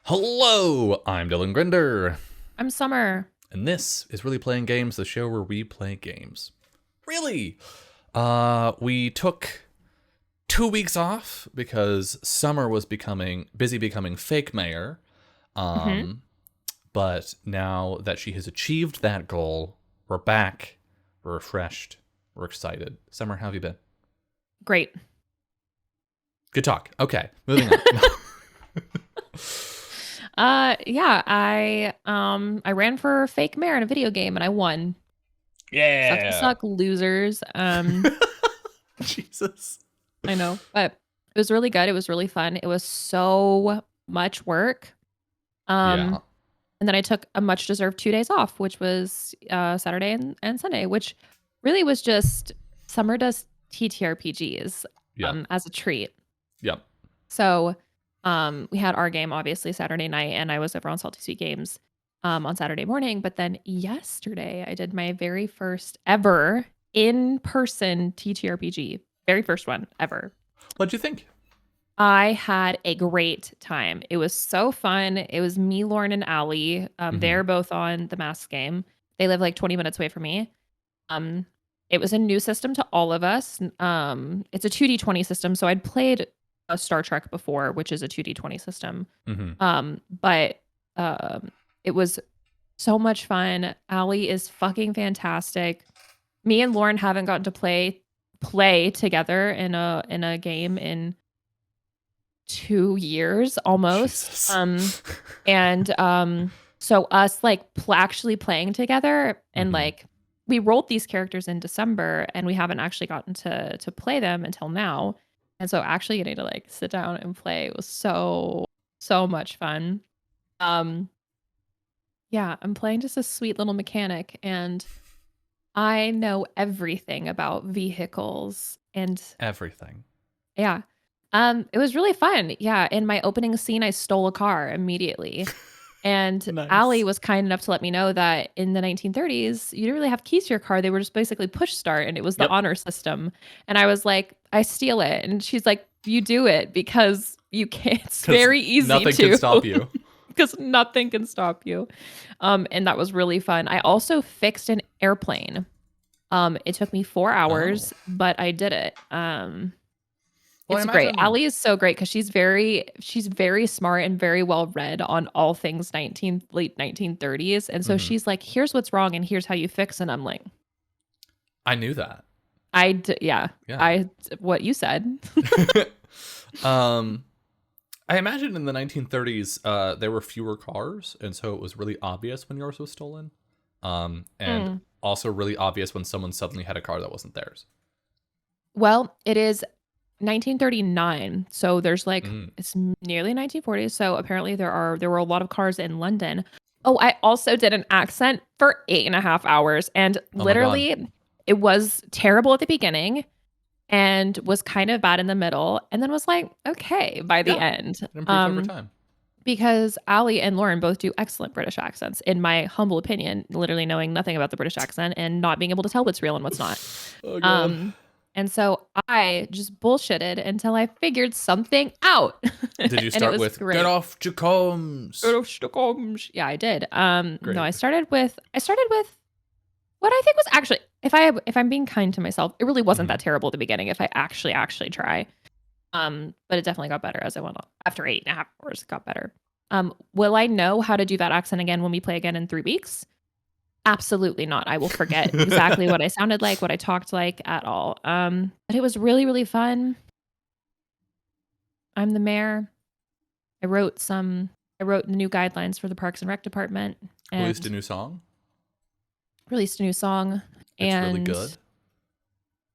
Hello, I'm Dylan Grinder, I'm Summer. and this is Really Playing Games, the show where we play games. Really? We took 2 weeks off because Summer was becoming fake mayor. hmm But now that she has achieved that goal, we're back, we're refreshed, we're excited. Summer, how have you been? Great. Good talk. Okay, moving on. I ran for fake mayor in a video game and I won. Sucks to Yeah. suck, losers. Jesus. I know, but it was really good. It was really fun. It was so much work. Yeah. And then I took a much deserved 2 days off, which was Saturday and Sunday, which really was just Summer does TTRPGs Yeah. as a treat. Yeah. So we had our game obviously Saturday night, and I was over on Salty Sweet Games on Saturday morning. But then yesterday I did my very first ever in-person TTRPG. Very first one ever. What'd you think? I had a great time. It was so fun. It was me, Lauren, and Allie. Mhm. They're both on the Mask game. They live like 20 minutes away from me. Um, it was a new system to all of us. It's a 2D20 system. So I'd played a Star Trek before, which is a 2D20 system. Mhm. But it was so much fun. Allie is fucking fantastic. Me and Lauren haven't gotten to play together in a game in 2 years almost. Jesus. And so us like actually playing together and Mhm. like we rolled these characters in December and we haven't actually gotten to play them until now. And so actually getting to like sit down and play was so much fun. Um yeah, I'm playing just a sweet little mechanic and I know everything about vehicles and Everything. yeah. It was really fun. Yeah, in my opening scene, I stole a car immediately. And Allie Nice. was kind enough to let me know that in the 1930s, you didn't really have keys to your car. They were just basically push start and it was the Yep. honor system. And I was like, I steal it. And she's like, you do it because you can. It's Because very easy nothing can to, stop you. because nothing can stop you. And that was really fun. I also fixed an airplane. It took me 4 hours, Oh. but I did it. Well, I It's great. imagine. Allie is so great because she's very smart and very well read on all things late 1930s. And so Mhm. she's like, here's what's wrong and here's how you fix it. And I'm like, I knew that. yeah, Yeah. what you said. um, I imagine in the 1930s, there were fewer cars, and so it was really obvious when yours was stolen. And Mm. also really obvious when someone suddenly had a car that wasn't theirs. Well, it is 1939. So there's like, Mm. it's nearly 1940s. So apparently there were a lot of cars in London. Oh, I also did an accent for 8.5 hours. And Oh my God. literally, it was terrible at the beginning and was kind of bad in the middle and then was like okay by the Yeah. end. It improved over time. Because Ali and Lauren both do excellent British accents, in my humble opinion, literally knowing nothing about the British accent and not being able to tell what's real and what's not. Oh God. Um, and so I just bullshitted until I figured something out. Did you And it start was with "Get great. off Jacombs"? Yeah, I did. No, Great. I started with what I think was actually, if I'm being kind to myself, it really wasn't Mhm. that terrible at the beginning if I actually try. But it definitely got better as I went on. After 8.5 hours, it got better. Will I know how to do that accent again when we play again in 3 weeks? Absolutely not. I will forget exactly what I sounded like, what I talked like at all. But it was really, really fun. I'm the mayor. I wrote the new guidelines for the Parks and Rec department Released a and new song. released a new song. It's really And good.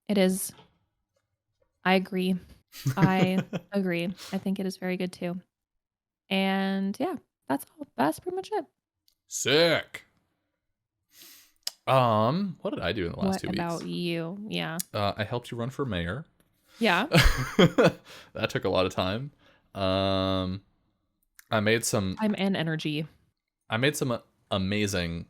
it is, I agree. I agree. I think it is very good too. And yeah, that's all. That's pretty much it. Sick. What did I do in the last What 2 weeks? about you? Yeah. I helped you run for mayor. Yeah. That took a lot of time. I made some Time and energy. amazing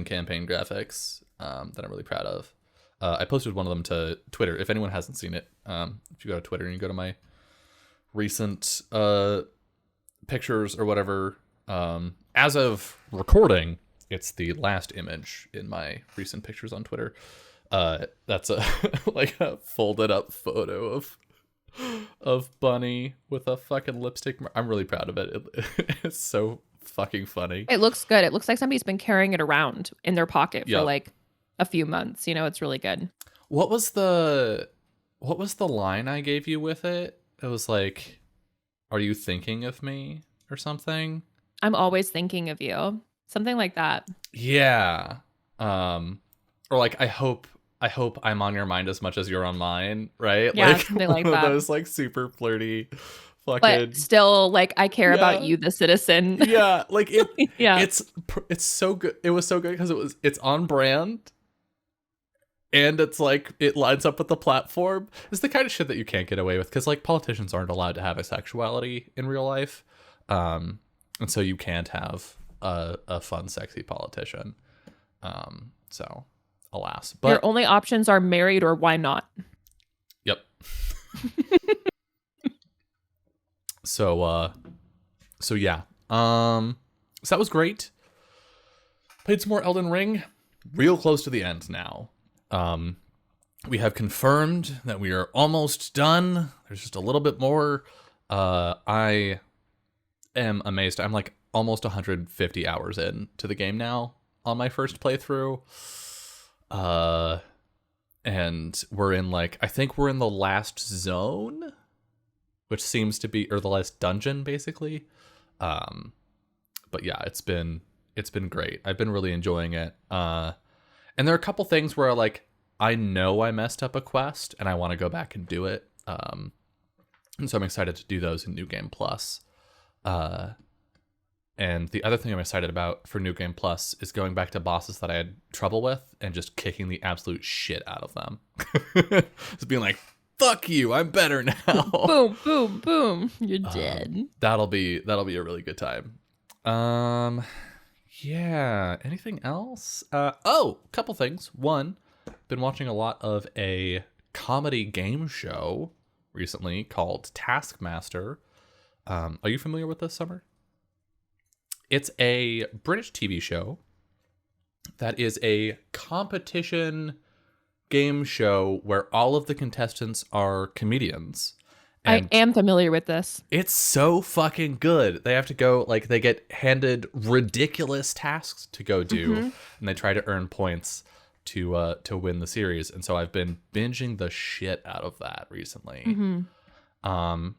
campaign graphics that I'm really proud of. I posted one of them to Twitter. If anyone hasn't seen it, if you go to Twitter and you go to my recent pictures or whatever. As of recording, it's the last image in my recent pictures on Twitter. That's a like a folded up photo of Bunny with a fucking lipstick. I'm really proud of it. It's so fucking funny. It looks good. It looks like somebody's been carrying it around in their pocket for Yep. like a few months. You know, it's really good. What was the line I gave you with it? It was like, "Are you thinking of me?" or something. I'm always thinking of you. Something like that. Yeah. Or like, I hope I'm on your mind as much as you're on mine, right? Yeah, Like something one like of that. those like super flirty fucking. But still, like, I care about Yeah. you, the citizen. Yeah, like Yeah. it's so good. It was so good because it's on brand, and it's like it lines up with the platform. It's the kind of shit that you can't get away with because like politicians aren't allowed to have a sexuality in real life, and so you can't have a fun, sexy politician. So alas, but Your only options are married or why not? yep. So yeah. So that was great. Played some more Elden Ring. Real close to the end now. We have confirmed that we are almost done. There's just a little bit more. I am amazed. I'm like almost 150 hours in to the game now on my first playthrough. And we're in like, I think we're in the last zone, which seems to be, or the last dungeon basically. But yeah, it's been great. I've been really enjoying it. And there are a couple things where like, I know I messed up a quest and I want to go back and do it. And so I'm excited to do those in New Game Plus. And the other thing I'm excited about for New Game Plus is going back to bosses that I had trouble with and just kicking the absolute shit out of them. Just being like, fuck you, I'm better now. Boom, boom, boom. You're dead. That'll be a really good time. Yeah, anything else? Couple things. One, been watching a lot of a comedy game show recently called Taskmaster. Are you familiar with this, Summer? It's a British TV show that is a competition game show where all of the contestants are comedians. I am familiar with this. It's so fucking good. They have to go, like, they get handed ridiculous tasks to go do, and they try to earn points to win the series. And so I've been binging the shit out of that recently. And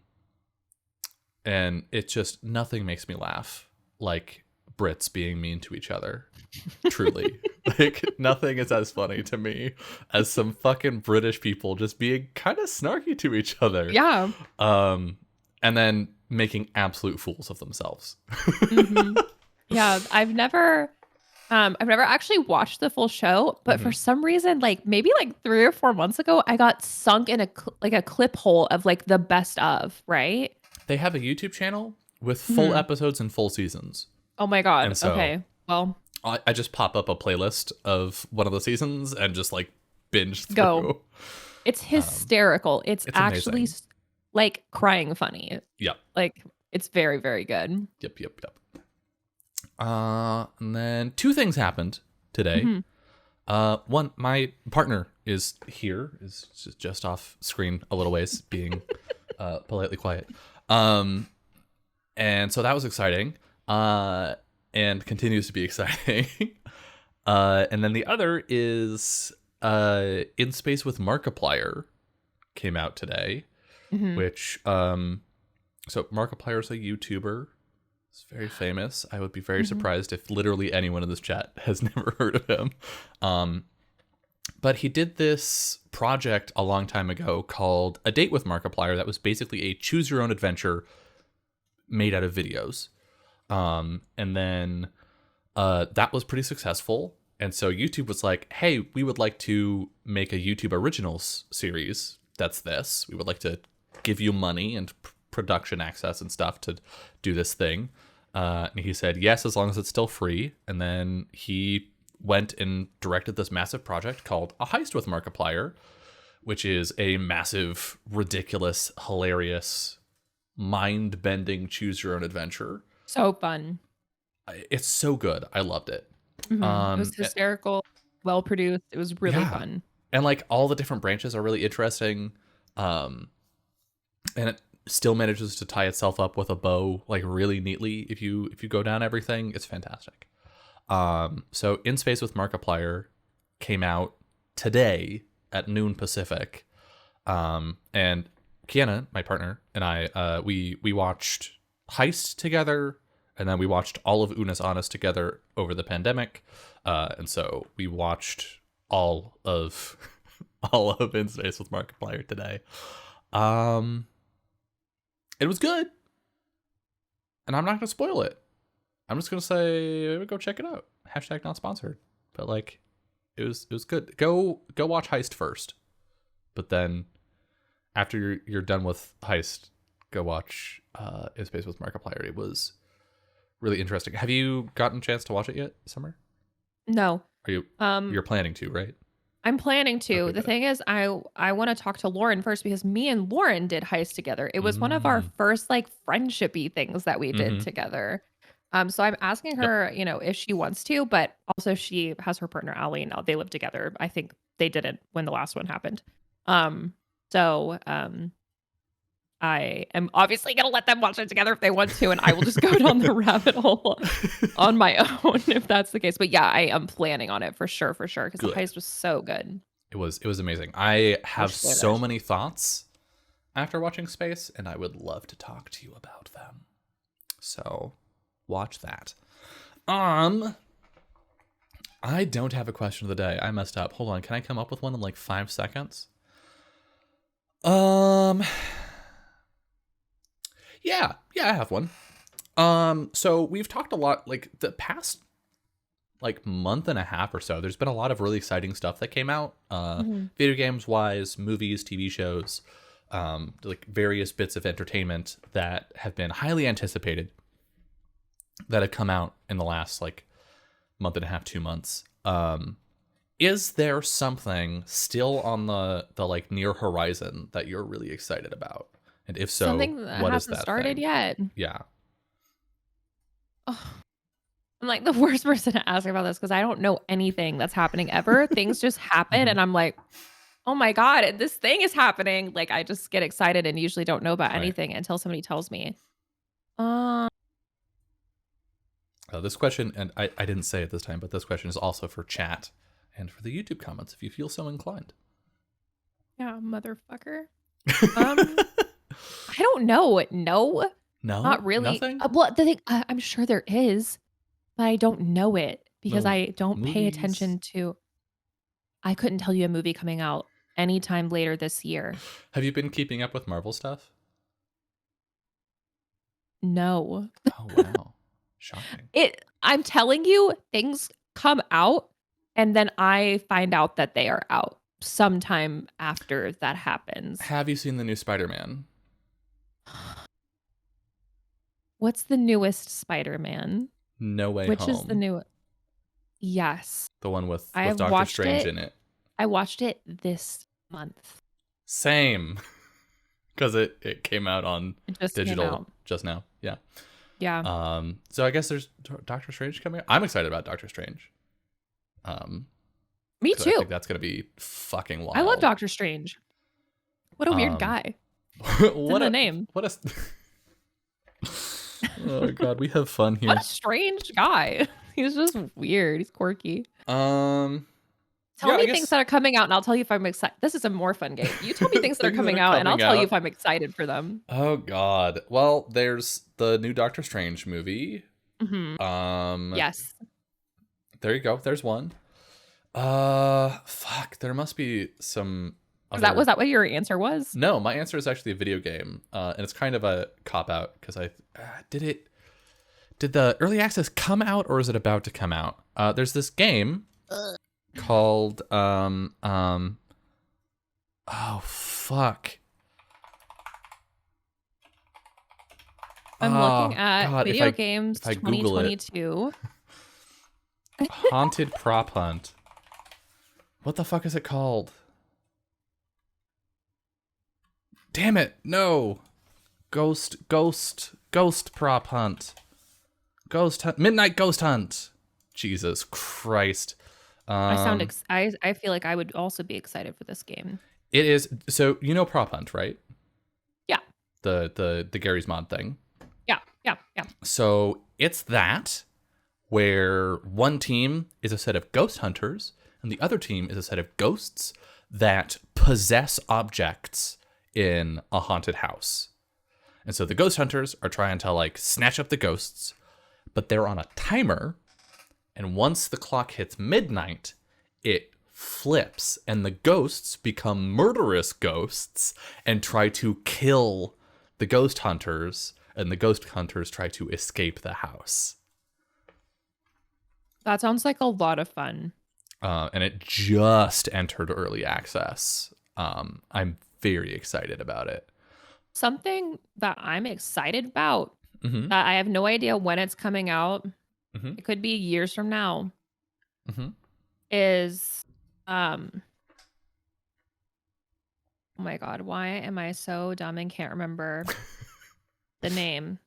it just, nothing makes me laugh like Brits being mean to each other. Truly. Like, nothing is as funny to me as some fucking British people just being kind of snarky to each other. Yeah. And then making absolute fools of themselves. Yeah, I've never actually watched the full show, but for some reason, like maybe like 3 or 4 months ago, I got sunk in a clip hole of like the best of, right? They have a YouTube channel with full episodes and full seasons. Oh my God. And so okay. Well, I just pop up a playlist of one of the seasons and just like binge through. Go. It's hysterical. It's actually amazing. like crying funny. Yep. Like it's very, very good. Yep. And then 2 things happened today. One, my partner is here, is just off screen a little ways, being politely quiet. And so that was exciting, and continues to be exciting. And then the other is In Space with Markiplier came out today, which so Markiplier is a YouTuber. He's very famous. I would be very surprised if literally anyone in this chat has never heard of him. But he did this project a long time ago called A Date with Markiplier that was basically a choose your own adventure made out of videos. And then that was pretty successful. And so YouTube was like, hey, we would like to make a YouTube Originals series. That's this. We would like to give you money and production access and stuff to do this thing. And he said, yes, as long as it's still free. And then he went and directed this massive project called A Heist with Markiplier, which is a massive, ridiculous, hilarious mind-bending choose your own adventure. So fun. It's so good. I loved it. It was hysterical, well produced. It was really Yeah. fun. And like all the different branches are really interesting. And it still manages to tie itself up with a bow like really neatly if you go down everything. It's fantastic. So In Space with Markiplier came out today at noon Pacific. And Kiana, my partner, and I we watched Heist together, and then we watched all of Unis Honest together over the pandemic. And so we watched all of In Space with Markiplier today. It was good. And I'm not going to spoil it. I'm just going to say go check it out. # not sponsored. But like it was good. Go watch Heist first. But then after you're done with Heist, go watch In Space with Markiplier. It was really interesting. Have you gotten a chance to watch it yet, Summer? No. Are you you're planning to, right? I'm planning to. Okay, The good. thing is, I want to talk to Lauren first because me and Lauren did Heist together. It was one of our first like friendshipy things that we did together. So I'm asking her, you know, if she wants to, but also she has her partner Allie now. They live together. I think they didn't when the last one happened. So I am obviously gonna let them watch it together if they want to, and I will just go down the rabbit hole on my own if that's the case. But yeah, I am planning on it for sure, because the Good. Heist was so good. It was amazing. I have spoilers. so many thoughts after watching Space, and I would love to talk to you about them. So watch that. I don't have a question of the day. I messed up. Hold on. Can I come up with one in like 5 seconds? Yeah, I have one. So we've talked a lot, like the past like month and a half or so, there's been a lot of really exciting stuff that came out, video games wise, movies, TV shows, like various bits of entertainment that have been highly anticipated that have come out in the last like month and a half, 2 months. Is there something still on the like near horizon that you're really excited about? And if so, Something that what is hasn't that started thing? yet. Yeah. Oh, I'm like the worst person to ask about this because I don't know anything that's happening ever. Things just happen, and I'm like, oh my god, this thing is happening. Like I just get excited and usually don't know about anything until somebody tells me. This question, and I didn't say it this time, but this question is also for chat and for the YouTube comments if you feel so inclined. Yeah, motherfucker. I don't know. No, not really. Nothing? Well, the thing, I'm sure there is, but I don't know it because No I don't pay movies? attention to. I couldn't tell you a movie coming out anytime later this year. Have you been keeping up with Marvel stuff? No. Oh, wow. Shocking. I'm telling you, things come out and then I find out that they are out sometime after that happens. Have you seen the new Spider-Man? What's the newest Spider-Man? No Way Which Home. is the new? Yes. The one with I have Doctor watched Strange it. in it. I watched it this month. Same. Because it came out on It just digital came out. just now. Yeah. Yeah. So I guess there's Doctor Strange coming out. I'm excited about Doctor Strange. Me 'cause too. I think that's gonna be fucking wild. I love Doctor Strange. What a weird guy. What in a the name. What a Oh god, we have fun here. What a strange guy. He's just weird. He's quirky. Tell me things that are coming out and I'll tell you if I'm excited. This is a more fun game. You tell me things that are coming out and I'll tell you if I'm excited for them. Oh god. Well, there's the new Doctor Strange movie. Yes. There you go. There's one. Fuck. There must be some Was that what your answer was? No, my answer is actually a video game. And it's kind of a cop out because did the early access come out or is it about to come out? There's this game called oh fuck. I'm looking at video games 2022. Haunted Prop Hunt. What the fuck is it called? Damn it, no. Ghost prop hunt. Midnight ghost hunt. Jesus Christ. I feel like I would also be excited for this game. It is, so you know prop hunt, right? Yeah. The Gary's Mod thing. Yeah. So it's that where one team is a set of ghost hunters and the other team is a set of ghosts that possess objects in a haunted house. And so the ghost hunters are trying to like snatch up the ghosts, but they're on a timer. And once the clock hits midnight, it flips and the ghosts become murderous ghosts and try to kill the ghost hunters, and the ghost hunters try to escape the house. That sounds like a lot of fun. And it just entered early access. I'm very excited about it. Something that I'm excited about, Mm-hmm. that I have no idea when it's coming out. Mm-hmm. It could be years from now. Mm-hmm. Is oh my god, why am I so dumb and can't remember the name?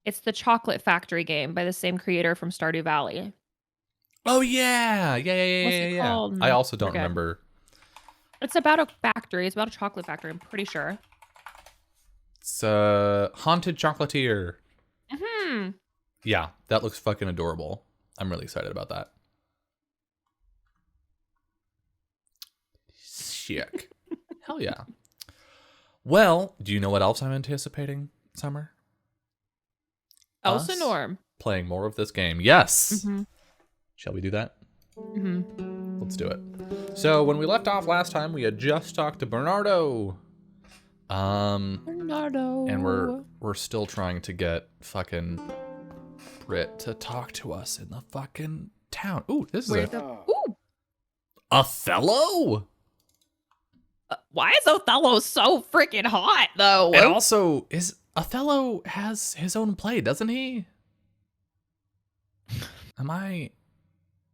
It's the Chocolate Factory game by the same creator from Stardew Valley. Oh yeah. What's it called? I also don't Forget. remember. It's about a factory. It's about a chocolate factory, I'm pretty sure. It's Haunted Chocolatier. Mm-hmm. Yeah, that looks fucking adorable. I'm really excited about that. Sick. Hell yeah. Well, do you know what else I'm anticipating, Summer? Elsinore. Playing more of this game. Yes. Mm-hmm. Shall we do that? Mm-hmm. Let's do it. So when we left off last time, we had just talked to Bernardo. Bernardo. And we're still trying to get fucking Brit to talk to us in the fucking town. Ooh, this is Ooh. Othello? Why is Othello so freaking hot though? And also, Othello has his own play, doesn't he? Am I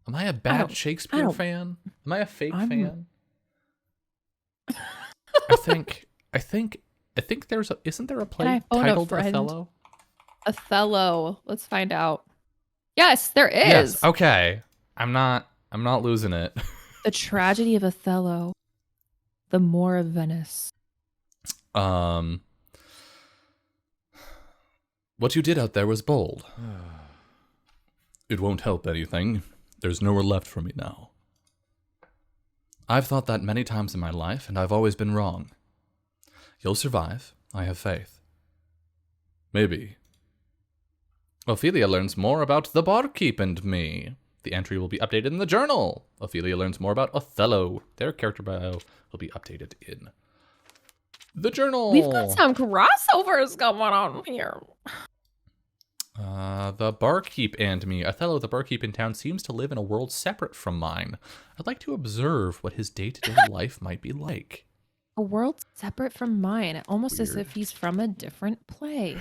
a bad Shakespeare fan? Am I a fake fan? I think isn't there a play titled Othello? Othello. Let's find out. Yes, there is. Yes. Okay. I'm not losing it. The Tragedy of Othello. The Moor of Venice. What you did out there was bold. It won't help anything. There's nowhere left for me now. I've thought that many times in my life, and I've always been wrong. You'll survive. I have faith. Maybe. Ophelia learns more about the barkeep and me. The entry will be updated in the journal. Ophelia learns more about Othello. Their character bio will be updated in the journal. We've got some crossovers going on here. The barkeep and me. Othello, the barkeep in town, seems to live in a world separate from mine. I'd like to observe what his day-to-day life might be like. A world separate from mine, almost as Weird. if he's from a different play.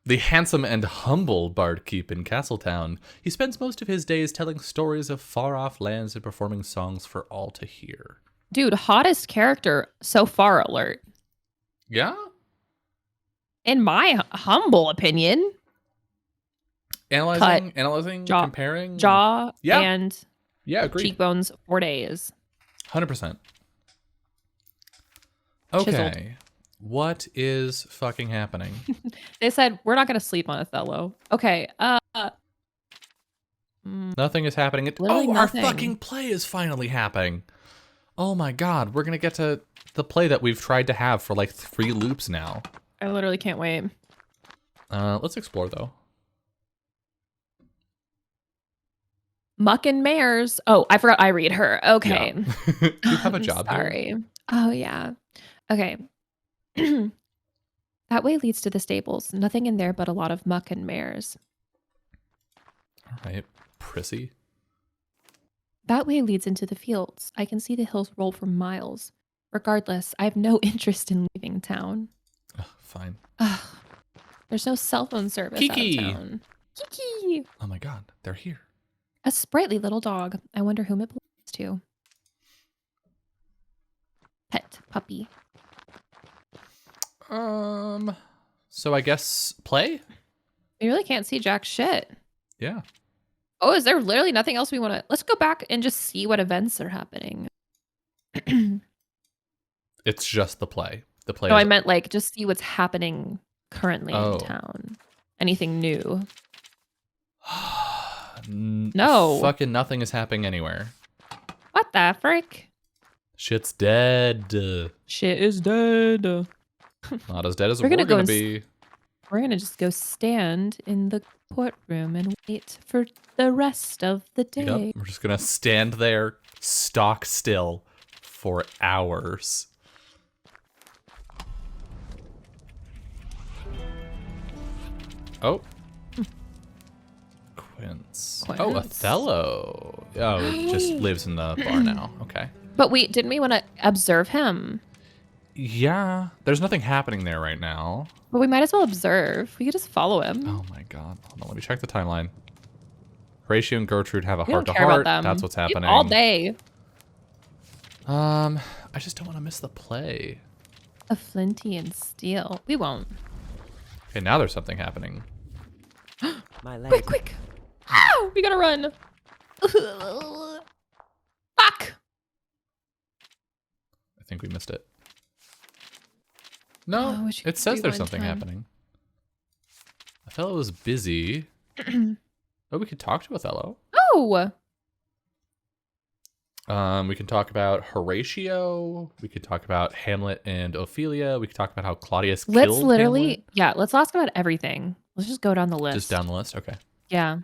The handsome and humble barkeep in Castletown. He spends most of his days telling stories of far-off lands and performing songs for all to hear. Dude, hottest character so far alert. Yeah? In my humble opinion. Analyzing, jaw, comparing. Jaw Yeah. and agreed. cheekbones 4 days. 100%. Okay. Chiseled. What is fucking happening? They said, we're not going to sleep on Othello. Okay. Nothing is happening. Literally our nothing. fucking play is finally happening. Oh my god, we're gonna get to the play that we've tried to have for like 3 loops now. I literally can't wait. Let's explore though. Muck and Mares. Oh, I forgot I read her. Okay. Yeah. You have a job here. Sorry. Oh, yeah. Okay. That way leads to the stables. Nothing in there but a lot of muck and mares. All right, prissy. That way leads into the fields. I can see the hills roll for miles. Regardless, I have no interest in leaving town. Fine. Ugh. There's no cell phone service Kiki. out of town. Kiki! Oh my god, they're here. A sprightly little dog. I wonder whom it belongs to. Pet puppy. So I guess play? We really can't see jack shit. Yeah. Oh, is there literally nothing else we want to... Let's go back and just see what events are happening. It's just the play. The play No, is... I meant like just see what's happening currently in town. Anything new? No. Fucking nothing is happening anywhere. What the frick? Shit's dead. Shit is dead. Not as dead as We're we're gonna gonna be. We're gonna just go stand in the courtroom and wait for the rest of the day. Yep. We're just gonna stand there, stock still, for hours. Oh. Quince. Oh, Othello. Oh, he just lives in the bar now. Okay. But didn't we want to observe him? Yeah. There's nothing happening there right now. But we might as well observe. We could just follow him. Oh my god. Hold on, let me check the timeline. Horatio and Gertrude have a We don't care heart-to-heart. about them. That's what's happening. All day. I just don't want to miss the play. A flinty and steel. We won't. Okay, now there's something happening. My leg. Quick, quick. Ow! We gotta run. Fuck. I think we missed it. No, Oh, it says there's rewind something time. happening. Othello is busy. Oh, we could talk to Othello. Oh! We can talk about Horatio. We could talk about Hamlet and Ophelia. We could talk about how Claudius killed Let's literally, Hamlet. let's ask about everything. Let's just go down the list. Just down the list? Okay. Yeah.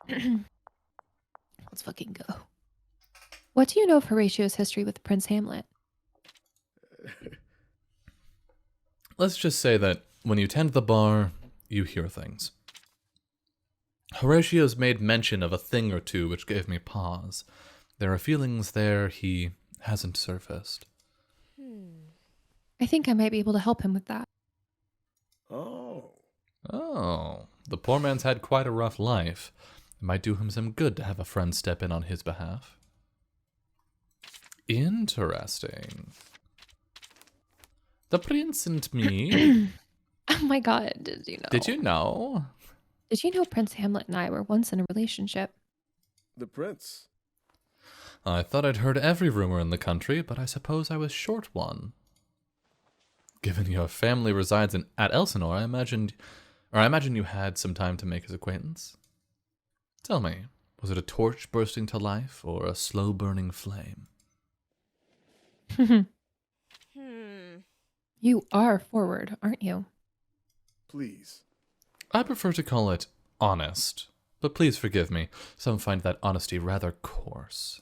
Let's fucking go. What do you know of Horatio's history with Prince Hamlet? Let's just say that when you tend the bar, you hear things. Horatio's made mention of a thing or two which gave me pause. There are feelings there he hasn't surfaced. I think I might be able to help him with that. Oh, the poor man's had quite a rough life. It might do him some good to have a friend step in on his behalf. Interesting. The prince and me. Oh my god, did you know? Did you know? Did you know Prince Hamlet and I were once in a relationship? The prince. I thought I'd heard every rumor in the country, but I suppose I was short one. Given your family resides at Elsinore, I imagine you had some time to make his acquaintance. Tell me, was it a torch bursting to life or a slow-burning flame? You are forward, aren't you? Please. I prefer to call it honest, but please forgive me. Some find that honesty rather coarse.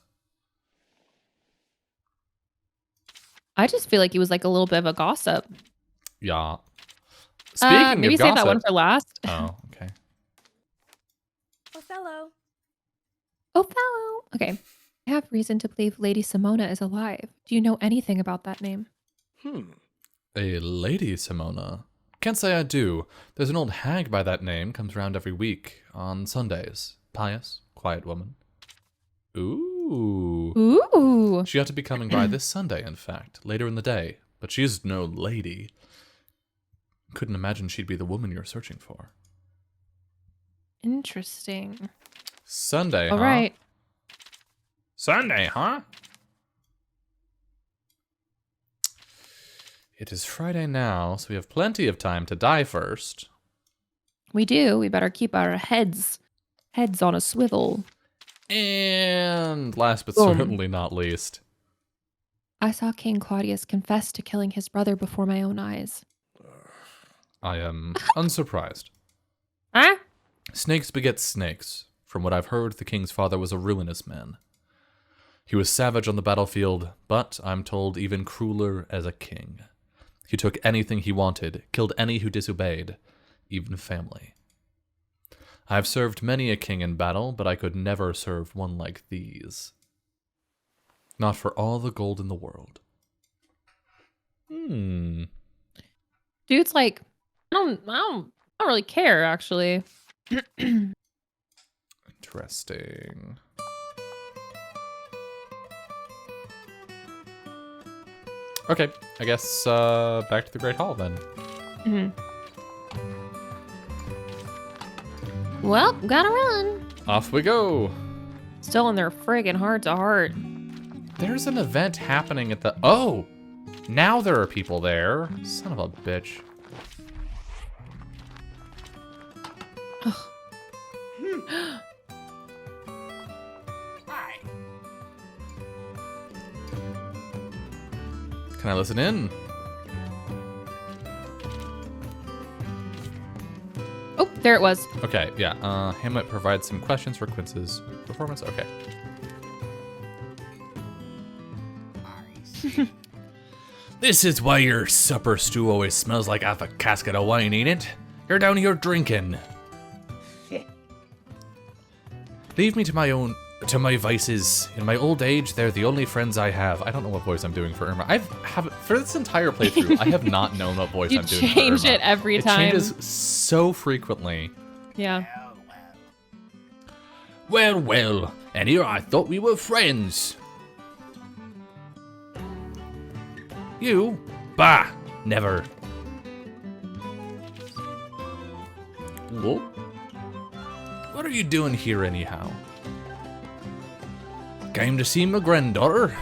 I just feel like he was like a little bit of a gossip. Yeah. Speaking Maybe of save gossip, that one for last. Oh, okay. Othello. Othello. Okay. I have reason to believe Lady Simona is alive. Do you know anything about that name? A Lady Simona. Can't say I do. There's an old hag by that name, comes round every week, on Sundays. Pious, quiet woman. Ooh. Ooh. She ought to be coming by this Sunday, in fact, later in the day. But she's no lady. Couldn't imagine she'd be the woman you're searching for. Interesting. Sunday, All huh? right. Sunday, huh? It is Friday now, so we have plenty of time to die first. We do. We better keep our heads on a swivel. And last but Boom. certainly not least, I saw King Claudius confess to killing his brother before my own eyes. I am unsurprised. Huh? Snakes beget snakes. From what I've heard, the king's father was a ruinous man. He was savage on the battlefield, but I'm told even crueler as a king. He took anything he wanted, killed any who disobeyed, even family. I've served many a king in battle, but I could never serve one like these. Not for all the gold in the world. Dude's like, I don't really care, actually. Interesting. Okay, I guess back to the Great Hall then. Well, gotta run. Off we go. Still in their friggin' heart to heart. There's an event happening at the... Oh! Now there are people there. Son of a bitch. Can I listen in? Oh, there it was. Okay, yeah. Hamlet provides some questions for Quince's performance. Okay. This is why your supper stew always smells like half a casket of wine, ain't it? You're down here drinking. Leave me to my vices. In my old age, they're the only friends I have. I don't know what voice I'm doing for Irma. For this entire playthrough, I have not known what voice I'm doing for Irma. You change it every time. It changes so frequently. Yeah. Well, well, and here I thought we were friends. You? Bah, never. Whoa. What are you doing here anyhow? Came to see my granddaughter.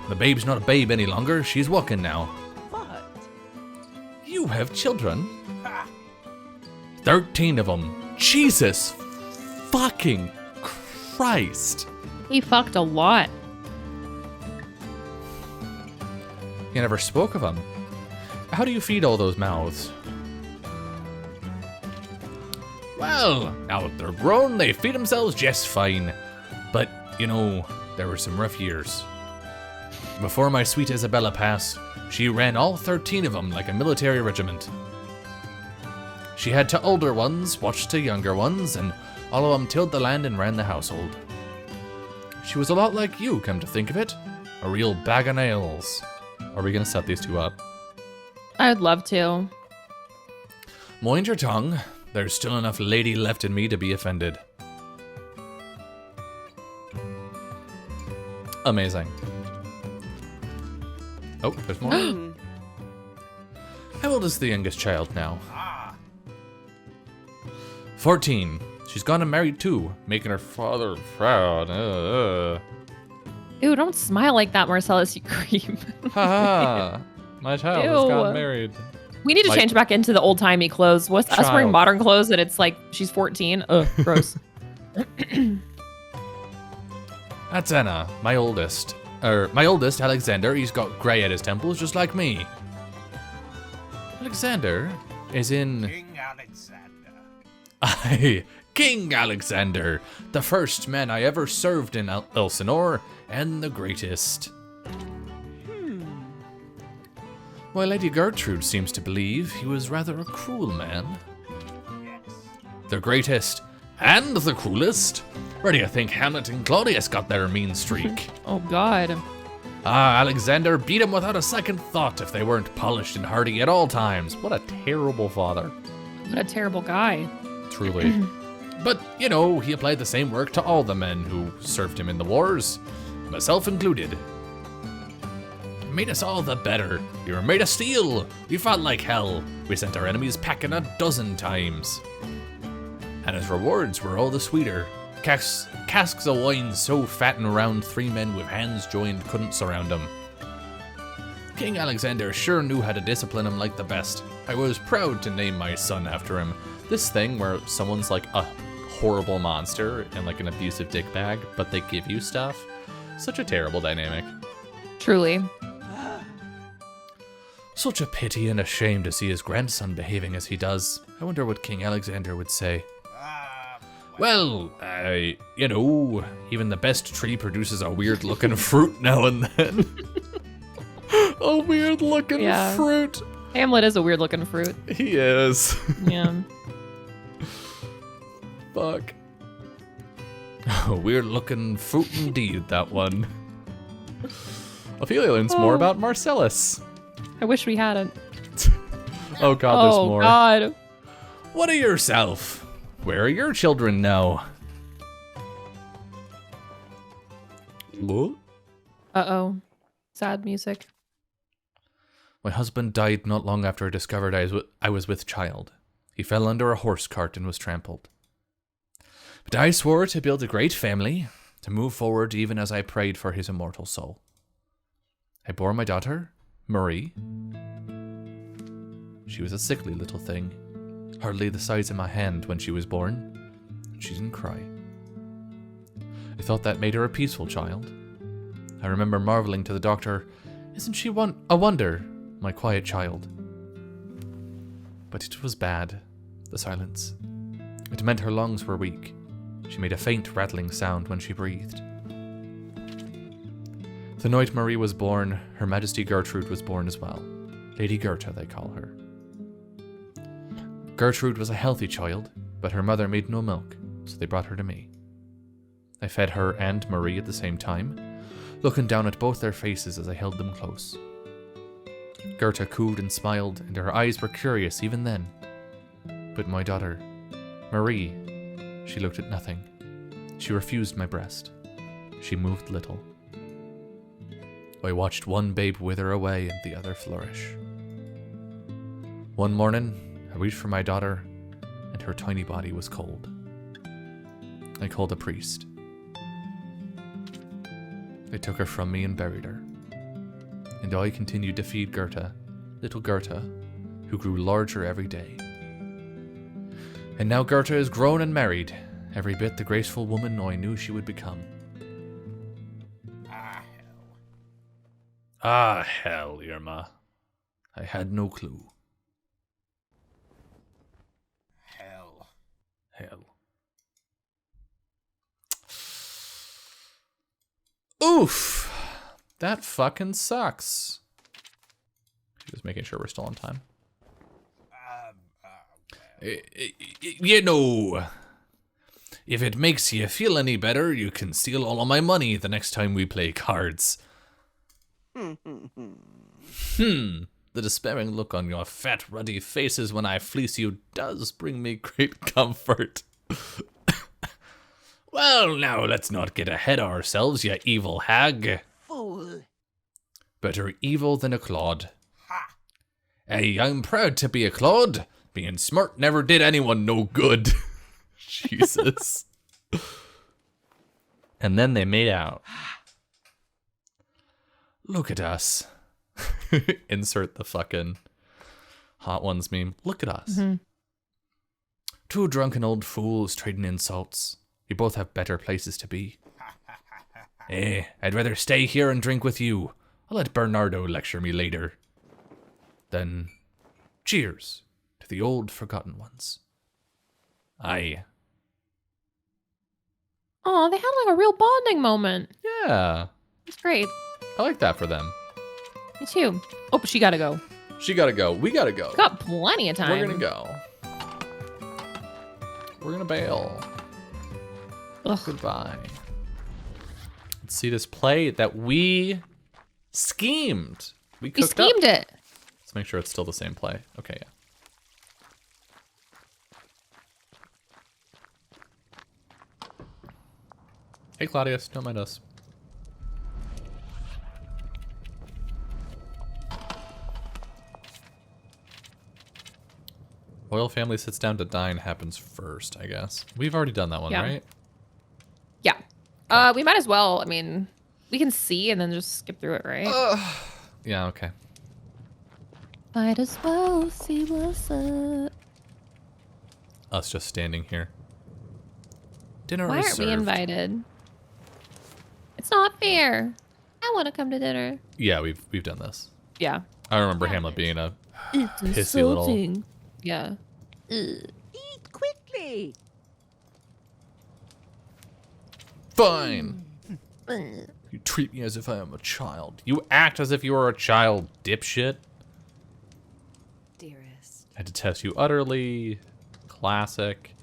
The babe's not a babe any longer, she's walking now. What? You have children? 13 of them. Jesus fucking Christ. He fucked a lot. You never spoke of them. How do you feed all those mouths? Well, now that they're grown, they feed themselves just fine. But, you know, there were some rough years. Before my sweet Isabella passed, she ran all 13 of them like a military regiment. She had to older ones, watched to younger ones, and all of them tilled the land and ran the household. She was a lot like you, come to think of it. A real bag of nails. Are we gonna set these two up? I'd love to. Mind your tongue. There's still enough lady left in me to be offended. Amazing. Oh, there's more. How old is the youngest child now? 14. She's gone and married too, making her father proud. Ew, don't smile like that, Marcellus, you creep. Haha. My child has Ew. gotten married. We need to Like- change back into the old-timey clothes. What's us wearing Child. modern clothes and it's like she's 14? Ugh, gross. That's Anna, my oldest. My oldest, Alexander, he's got grey at his temples just like me. Alexander is in... King Alexander. Aye, King Alexander, the first man I ever served in Elsinore, and the greatest. While Lady Gertrude seems to believe he was rather a cruel man. Yes. The greatest and the cruelest. Where do you think Hamlet and Claudius got their mean streak? Oh, God. Alexander beat him without a second thought if they weren't polished and hardy at all times. What a terrible father. What a terrible guy. Truly. But, you know, he applied the same work to all the men who served him in the wars, myself included. It made us all the better. We were made of steel. We fought like hell. We sent our enemies packing 12 times. And his rewards were all the sweeter. Casks of wine so fat and round 3 men with hands joined couldn't surround him. King Alexander sure knew how to discipline him like the best. I was proud to name my son after him. This thing where someone's like a horrible monster and like an abusive dickbag, but they give you stuff. Such a terrible dynamic. Truly. Such a pity and a shame to see his grandson behaving as he does. I wonder what King Alexander would say. Well, you know, even the best tree produces a weird-looking fruit now and then. A weird-looking Yeah. fruit. Hamlet is a weird-looking fruit. He is. Yeah. Fuck. A weird-looking fruit indeed, that one. Ophelia learns more about Marcellus. I wish we hadn't. Oh god, there's Oh, more. God. What of yourself? Where are your children now? What? Uh-oh. Sad music. My husband died not long after I discovered I was with child. He fell under a horse cart and was trampled. But I swore to build a great family, to move forward even as I prayed for his immortal soul. I bore my daughter, Marie. She was a sickly little thing, hardly the size of my hand when she was born. She didn't cry. I thought that made her a peaceful child. I remember marveling to the doctor, "Isn't she a wonder, my quiet child?" But it was bad, the silence. It meant her lungs were weak. She made a faint rattling sound when she breathed. The night Marie was born, Her Majesty Gertrude was born as well. Lady Goethe, they call her. Gertrude was a healthy child, but her mother made no milk, so they brought her to me. I fed her and Marie at the same time, looking down at both their faces as I held them close. Goethe cooed and smiled, and her eyes were curious even then. But my daughter, Marie, she looked at nothing. She refused my breast. She moved little. I watched one babe wither away and the other flourish. One morning, I reached for my daughter, and her tiny body was cold. I called a priest. They took her from me and buried her. And I continued to feed Goethe, little Goethe, who grew larger every day. And now Goethe is grown and married, every bit the graceful woman I knew she would become. Ah, hell. Ah, hell, Irma. I had no clue. Hell. Hell. Oof. That fucking sucks. Just making sure we're still on time. You know, if it makes you feel any better, you can steal all of my money the next time we play cards. The despairing look on your fat, ruddy faces when I fleece you does bring me great comfort. Well, now let's not get ahead of ourselves, you evil hag. Fool. Better evil than a clod. Ha! Hey, I'm proud to be a clod. Being smart never did anyone no good. Jesus. And then they made out. Look at us. Insert the fucking Hot Ones meme. Look at us. Two drunken old fools trading insults. We both have better places to be. I'd rather stay here and drink with you. I'll let Bernardo lecture me later. Then, cheers to the old forgotten ones. Aye. Oh, they had like a real bonding moment. Yeah, It's great. I like that for them. Me too. Oh, she gotta go. She gotta go. We gotta go. Got plenty of time. We're gonna go. We're gonna bail. Ugh. Goodbye. Let's see this play that we schemed. We We cooked up. schemed it. Let's make sure it's still the same play. Okay, yeah. Hey, Claudius, don't mind us. Royal family sits down to dine happens first, I guess. We've already done that one, Yeah. right? Yeah. We might as well. I mean, we can see and then just skip through it, right? Yeah, okay. Might as well see what's up. Us just standing here. Dinner Why is aren't we served. invited? It's not fair. I want to come to dinner. Yeah, we've done this. Yeah. I remember Hamlet being a It's pissy little. insulting. Yeah. Ugh. Eat quickly. Fine. You treat me as if I am a child. You act as if you are a child, dipshit. Dearest. I detest you utterly. Classic.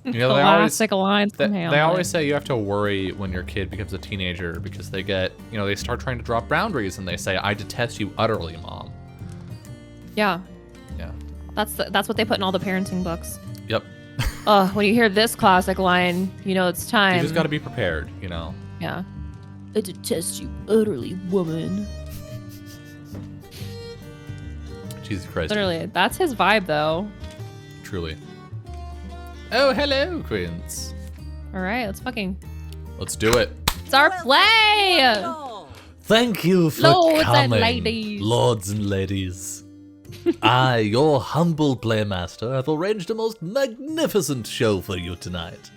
You know, they always, Classic lines from Hamlet. they always say you have to worry when your kid becomes a teenager because they get, they start trying to drop boundaries and they say, I detest you utterly, Mom. Yeah. Yeah. That's what they put in all the parenting books. Yep. When you hear this classic line, you know it's time. You just got to be prepared, Yeah. I detest you utterly, woman. Jesus Christ. Literally, that's his vibe, though. Truly. Oh, hello, Quince. All right, let's do it. It's our play. Thank you for Lords and coming, ladies. lords and ladies. I, your humble playmaster, have arranged a most magnificent show for you tonight.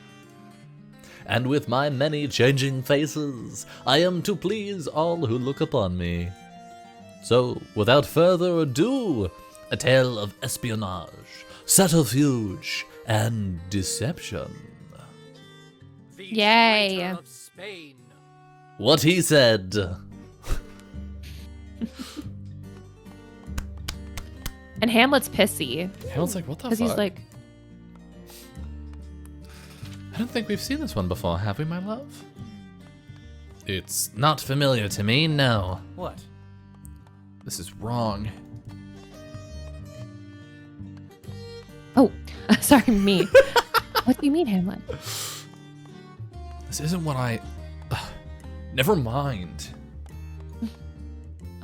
And with my many changing faces, I am to please all who look upon me. So, without further ado, a tale of espionage, subterfuge, and deception. Yay. Of Spain. What he said. And Hamlet's pissy Hamlet's like, what the fuck? because he's like, I don't think we've seen this one before, have we, my love? It's not familiar to me, no. What? This is wrong. oh, sorry, me. What do you mean, Hamlet? This isn't what I... Never mind.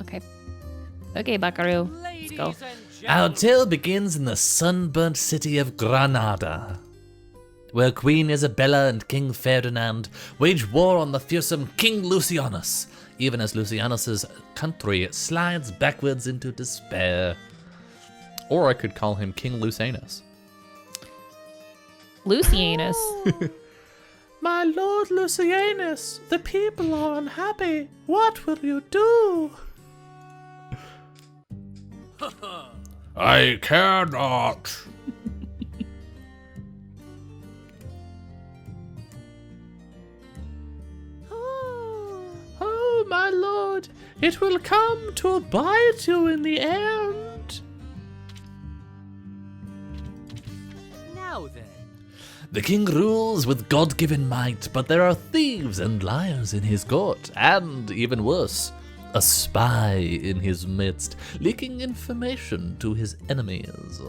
Okay. Okay, Buckaroo. Let's go. Our tale begins in the sunburnt city of Granada, where Queen Isabella and King Ferdinand wage war on the fearsome King Lucianus, even as Lucianus's country slides backwards into despair. Or I could call him King Lucanus. Lucianus. My lord Lucianus, the people are unhappy. What will you do? I cannot. Oh, my lord, it will come to bite you in the end. Now then. The king rules with God-given might, but there are thieves and liars in his court, and, even worse, a spy in his midst, leaking information to his enemies.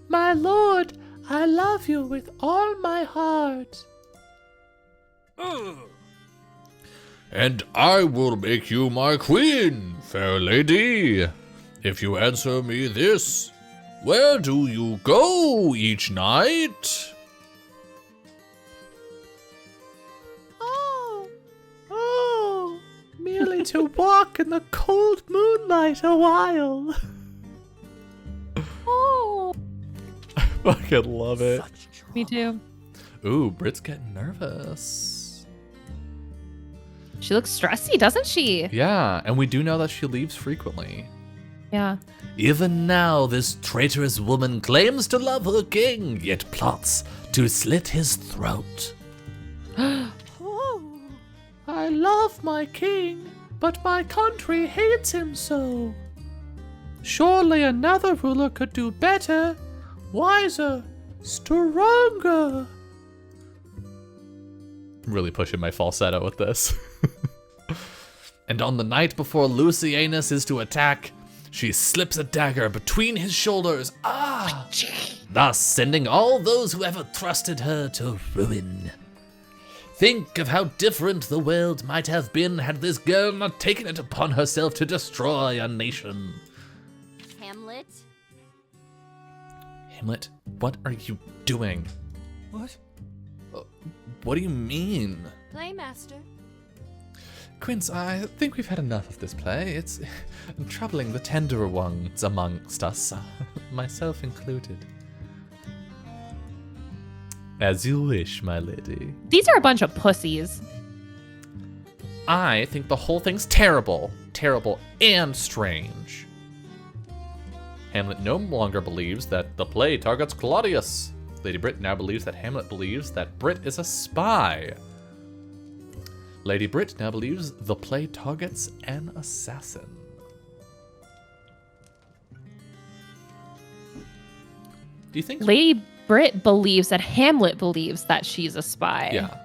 My lord, I love you with all my heart. And I will make you my queen, fair lady, if you answer me this. Where do you go each night? Oh, merely to walk in the cold moonlight a while. Oh. I fucking love it. Such trouble. Me too. Ooh, Brit's getting nervous. She looks stressy, doesn't she? Yeah, and we do know that she leaves frequently. Yeah. Even now, this traitorous woman claims to love her king, yet plots to slit his throat. I love my king, but my country hates him so. Surely another ruler could do better, wiser, stronger. Really pushing my falsetto with this. And on the night before Lucianus is to attack, she slips a dagger between his shoulders, thus sending all those who ever trusted her to ruin. Think of how different the world might have been had this girl not taken it upon herself to destroy a nation. Hamlet? Hamlet, what are you doing? What? What do you mean? Playmaster? Quince, I think we've had enough of this play. It's troubling the tenderer ones amongst us, myself included. As you wish, my lady. These are a bunch of pussies. I think the whole thing's terrible. Terrible and strange. Hamlet no longer believes that the play targets Claudius. Lady Brit now believes that Hamlet believes that Brit is a spy. Lady Brit now believes the play targets an assassin. Do you think... Lady Brit believes that Hamlet believes that she's a spy. Yeah.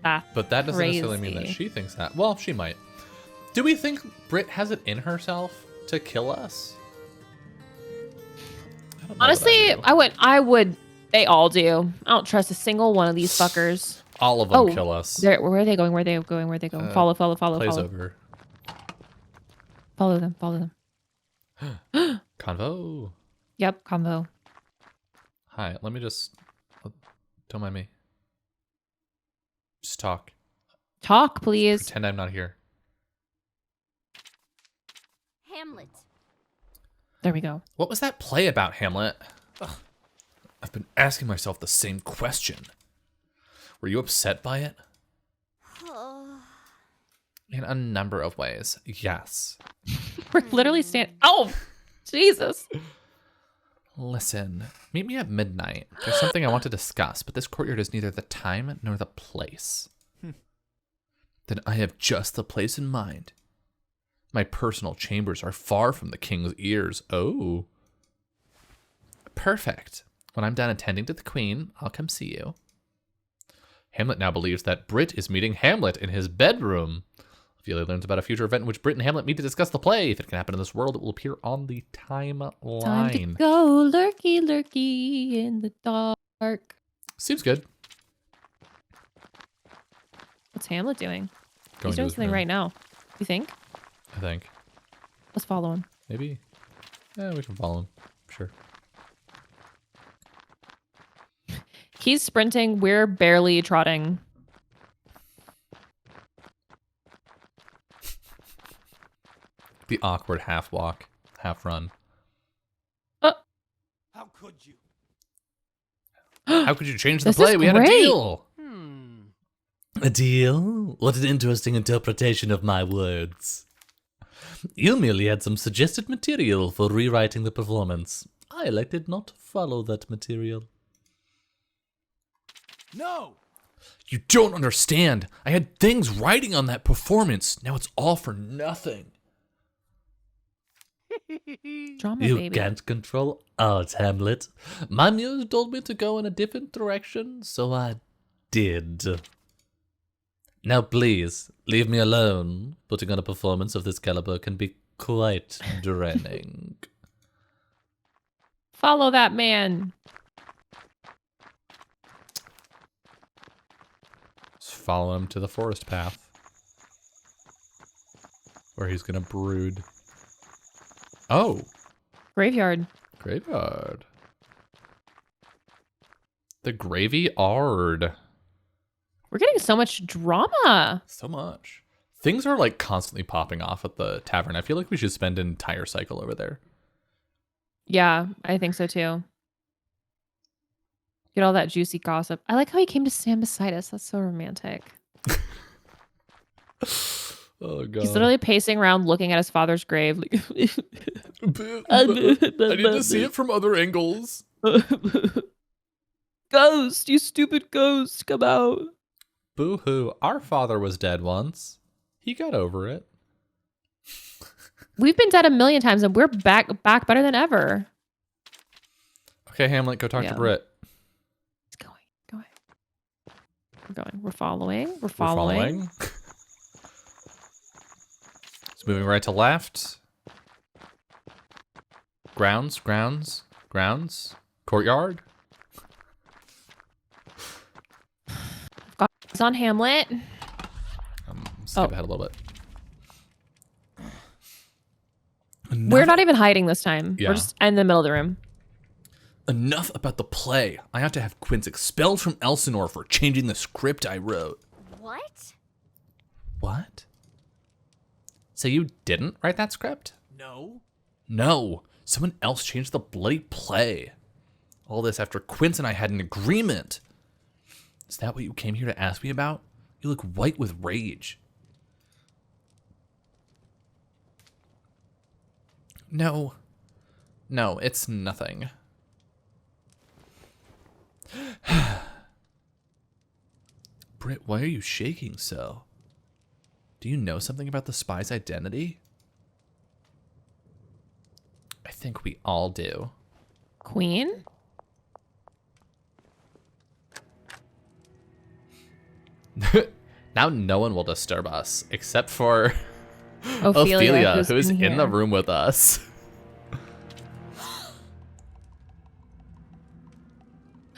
That's But that doesn't necessarily mean that crazy. she thinks that. Well, she might. Do we think Brit has it in herself to kill us? I don't know what Honestly, do. I would. They all do. I don't trust a single one of these fuckers. All of them Oh, kill us. Where are they going? Where are they going? Where are they going? Follow. Plays Follow. over. Follow them. Follow them. Convo. Yep, combo. Hi, let me just... Don't mind me. Just talk. Talk, please. Pretend I'm not here. Hamlet. There we go. What was that play about, Hamlet? Ugh. I've been asking myself the same question. Were you upset by it? In a number of ways, yes. We're literally standing. Oh, Jesus. Listen, meet me at midnight. There's something I want to discuss, but this courtyard is neither the time nor the place. Then I have just the place in mind. My personal chambers are far from the king's ears. Oh. Perfect. When I'm done attending to the queen, I'll come see you. Hamlet now believes that Brit is meeting Hamlet in his bedroom. Ophelia learns about a future event in which Brit and Hamlet meet to discuss the play. If it can happen in this world, it will appear on the timeline. Time to go lurky, lurky in the dark. Seems good. What's Hamlet doing? Going He's to doing his something room, right now. You think? I think. Let's follow him. Maybe. Yeah, we can follow him. Sure. He's sprinting. We're barely trotting. The awkward half walk, half run. How could you? How could you change the This play? is We had a great. deal. A deal? What an interesting interpretation of my words. You merely had some suggested material for rewriting the performance. I elected not to follow that material. No! You don't understand. I had things writing on that performance. Now it's all for nothing. Drama, You baby. can't control art, Hamlet. My muse told me to go in a different direction, so I did. Now please, leave me alone. Putting on a performance of this caliber can be quite draining. Follow that man. Just follow him to the forest path. Where he's gonna brood. Oh, Graveyard. graveyard. The graveyard. We're getting so much drama. So much. Things are like constantly popping off at the tavern. I feel like we should spend an entire cycle over there. Yeah, I think so too. Get all that juicy gossip. I like how he came to stand beside us. That's so romantic. Oh god. He's literally pacing around looking at his father's grave. Like, I need to see it from other angles. Ghost, you stupid ghost, come out. Boo-hoo. Our father was dead once. He got over it. We've been dead a million times and we're back better than ever. Okay, Hamlet, go talk Yeah. to Britt. It's going. We're going. We're following. We're We're following. It's moving right to left. Grounds. Courtyard. It's on Hamlet. Skip ahead a little bit. We're not even hiding this time. Yeah. We're just in the middle of the room. Enough about the play. I have to have Quince expelled from Elsinore for changing the script I wrote. What? What? So you didn't write that script? No? No. Someone else changed the bloody play. All this after Quince and I had an agreement. Is that what you came here to ask me about? You look white with rage. No. No, it's nothing. Britt, why are you shaking so? Do you know something about the spy's identity? I think we all do. Queen? Now no one will disturb us, except for Ophelia, who's in the here. room with us.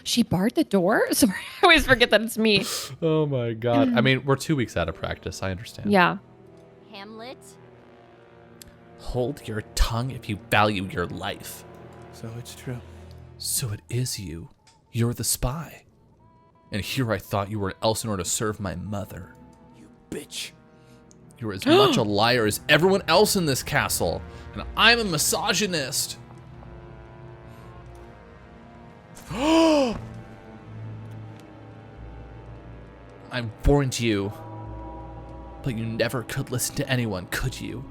She barred the door? Sorry, I always forget that it's me. Oh my god. I mean, we're 2 weeks out of practice, I understand. Yeah. Hamlet? hold your tongue if you value your life. So it's true. So it is you. You're the spy. And here I thought you were in Elsinore to serve my mother. You bitch. You're as much a liar as everyone else in this castle. And I'm a misogynist. I warned you. But you never could listen to anyone, could you?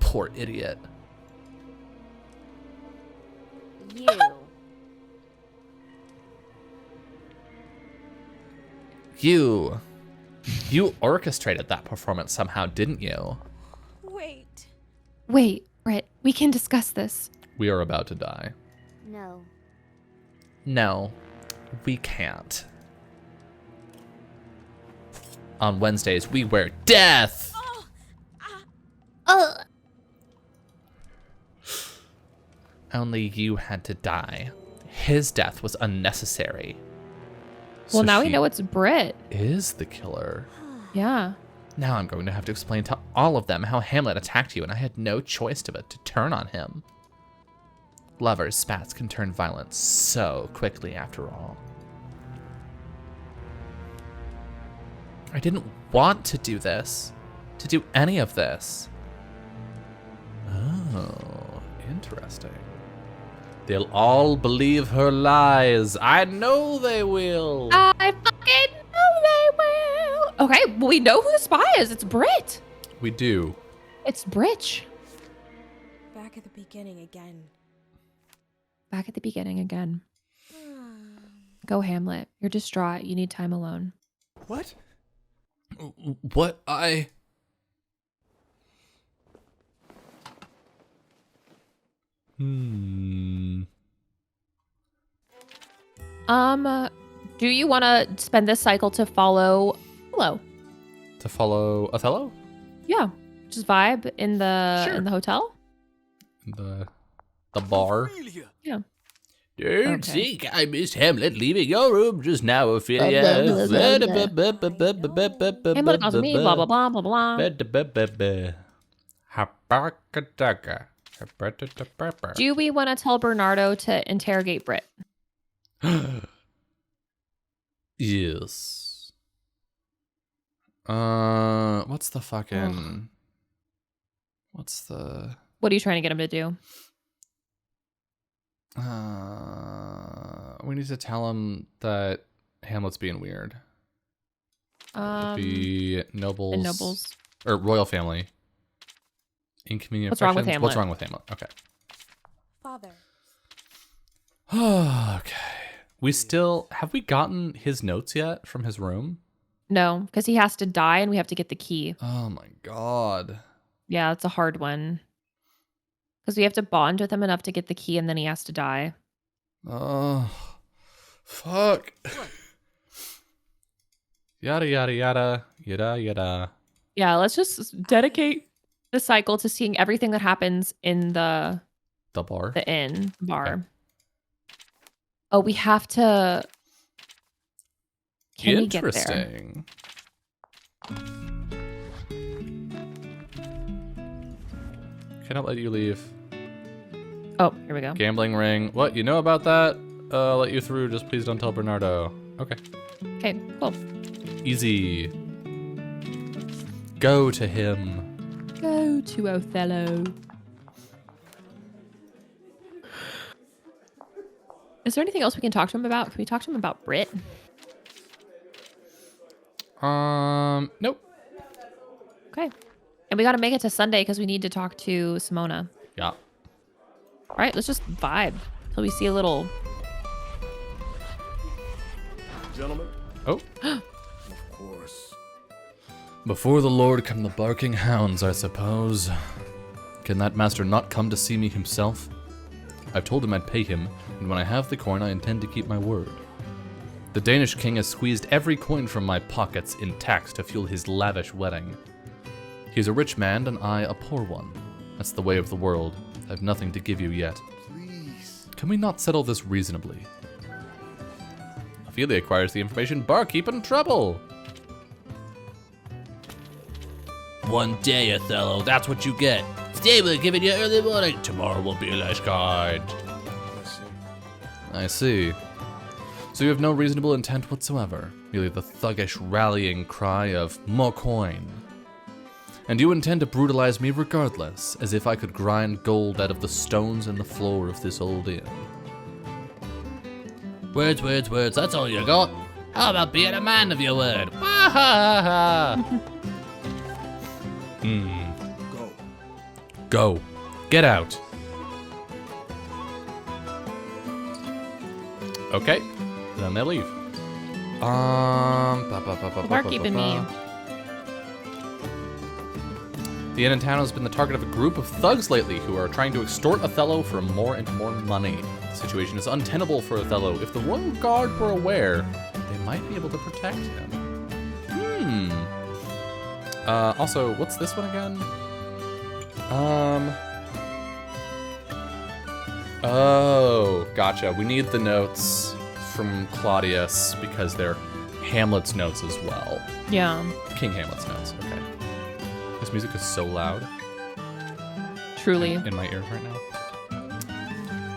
Poor idiot. You. You orchestrated that performance somehow, didn't you? Wait. Wait, Britt, we can discuss this. We are about to die. No. No, we can't. On Wednesdays, we wear death! Only you had to die. His death was unnecessary. Well, So now we she know it's Britt. is the killer. Yeah. Now I'm going to have to explain to all of them how Hamlet attacked you and I had no choice but to turn on him. Lovers' spats can turn violent so quickly after all. I didn't want to do this, to do any of this. Oh, interesting. They'll all believe her lies. I know they will. I fucking know they will. Okay, well, we know who the spy is. It's Britt. We do. It's Britch. Back at the beginning again. Back at the beginning again. Go, Hamlet. You're distraught. You need time alone. What? What Do you want to spend this cycle to follow Hello? To follow Othello? Yeah. Just vibe in the Sure. hotel? The bar? Ophelia. Yeah. Don't Okay. think I missed Hamlet leaving your room just now, Ophelia. Hamlet calls me, blah, blah, blah, blah, blah. Do we want to tell Bernardo to interrogate Britt? Yes. What's the fucking... What's the... What are you trying to get him to do? We need to tell him that Hamlet's being weird. The nobles... The nobles. Or royal family. Inconvenient What's wrong with affections? What's Hamlet? wrong with Hamlet? Okay. Father. Okay. We still... Have we gotten his notes yet from his room? No, because he has to die and we have to get the key. Oh my god. Yeah, it's a hard one. Because we have to bond with him enough to get the key and then he has to die. Oh. Fuck. Yada, yada, yada. Yada, yada. Yeah, let's just dedicate the cycle to seeing everything that happens in the bar? the inn bar. Okay. Oh, we have to... Can we get there? Interesting. Cannot let you leave. Oh, here we go. Gambling ring. What? You know about that? I'll let you through. Just please don't tell Bernardo. Okay. Okay, cool. Easy. Go to him. Go to Othello. Is there anything else we can talk to him about? Can we talk to him about Britt? Nope. Okay. And we got to make it to Sunday because we need to talk to Simona. Yeah. All right, let's just vibe till we see a little... Gentlemen, Oh. of course. Before the Lord come the barking hounds, I suppose. Can that master not come to see me himself? I've told him I'd pay him, and when I have the coin, I intend to keep my word. The Danish king has squeezed every coin from my pockets in tax to fuel his lavish wedding. He's a rich man, and I a poor one. That's the way of the world. I have nothing to give you yet. Please. Can we not settle this reasonably? Ophelia acquires the information. Barkeep in trouble! One day, Othello, that's what you get. Today we're giving you early morning. Tomorrow will be less kind. I see. So you have no reasonable intent whatsoever, merely the thuggish rallying cry of more coin. And you intend to brutalize me regardless, as if I could grind gold out of the stones in the floor of this old inn. Words, words, words, that's all you got. How about being a man of your word? Ha ha ha. Go. Go. Get out. Okay. Then they leave. Barkeeping me. The inn in town has been the target of a group of thugs lately who are trying to extort Othello for more and more money. The situation is untenable for Othello. If the royal guard were aware, they might be able to protect him. Also, what's this one again? Oh, gotcha. We need the notes from Claudius because they're Hamlet's notes as well. Yeah. King Hamlet's notes, okay. This music is so loud Truly. in my ears right now.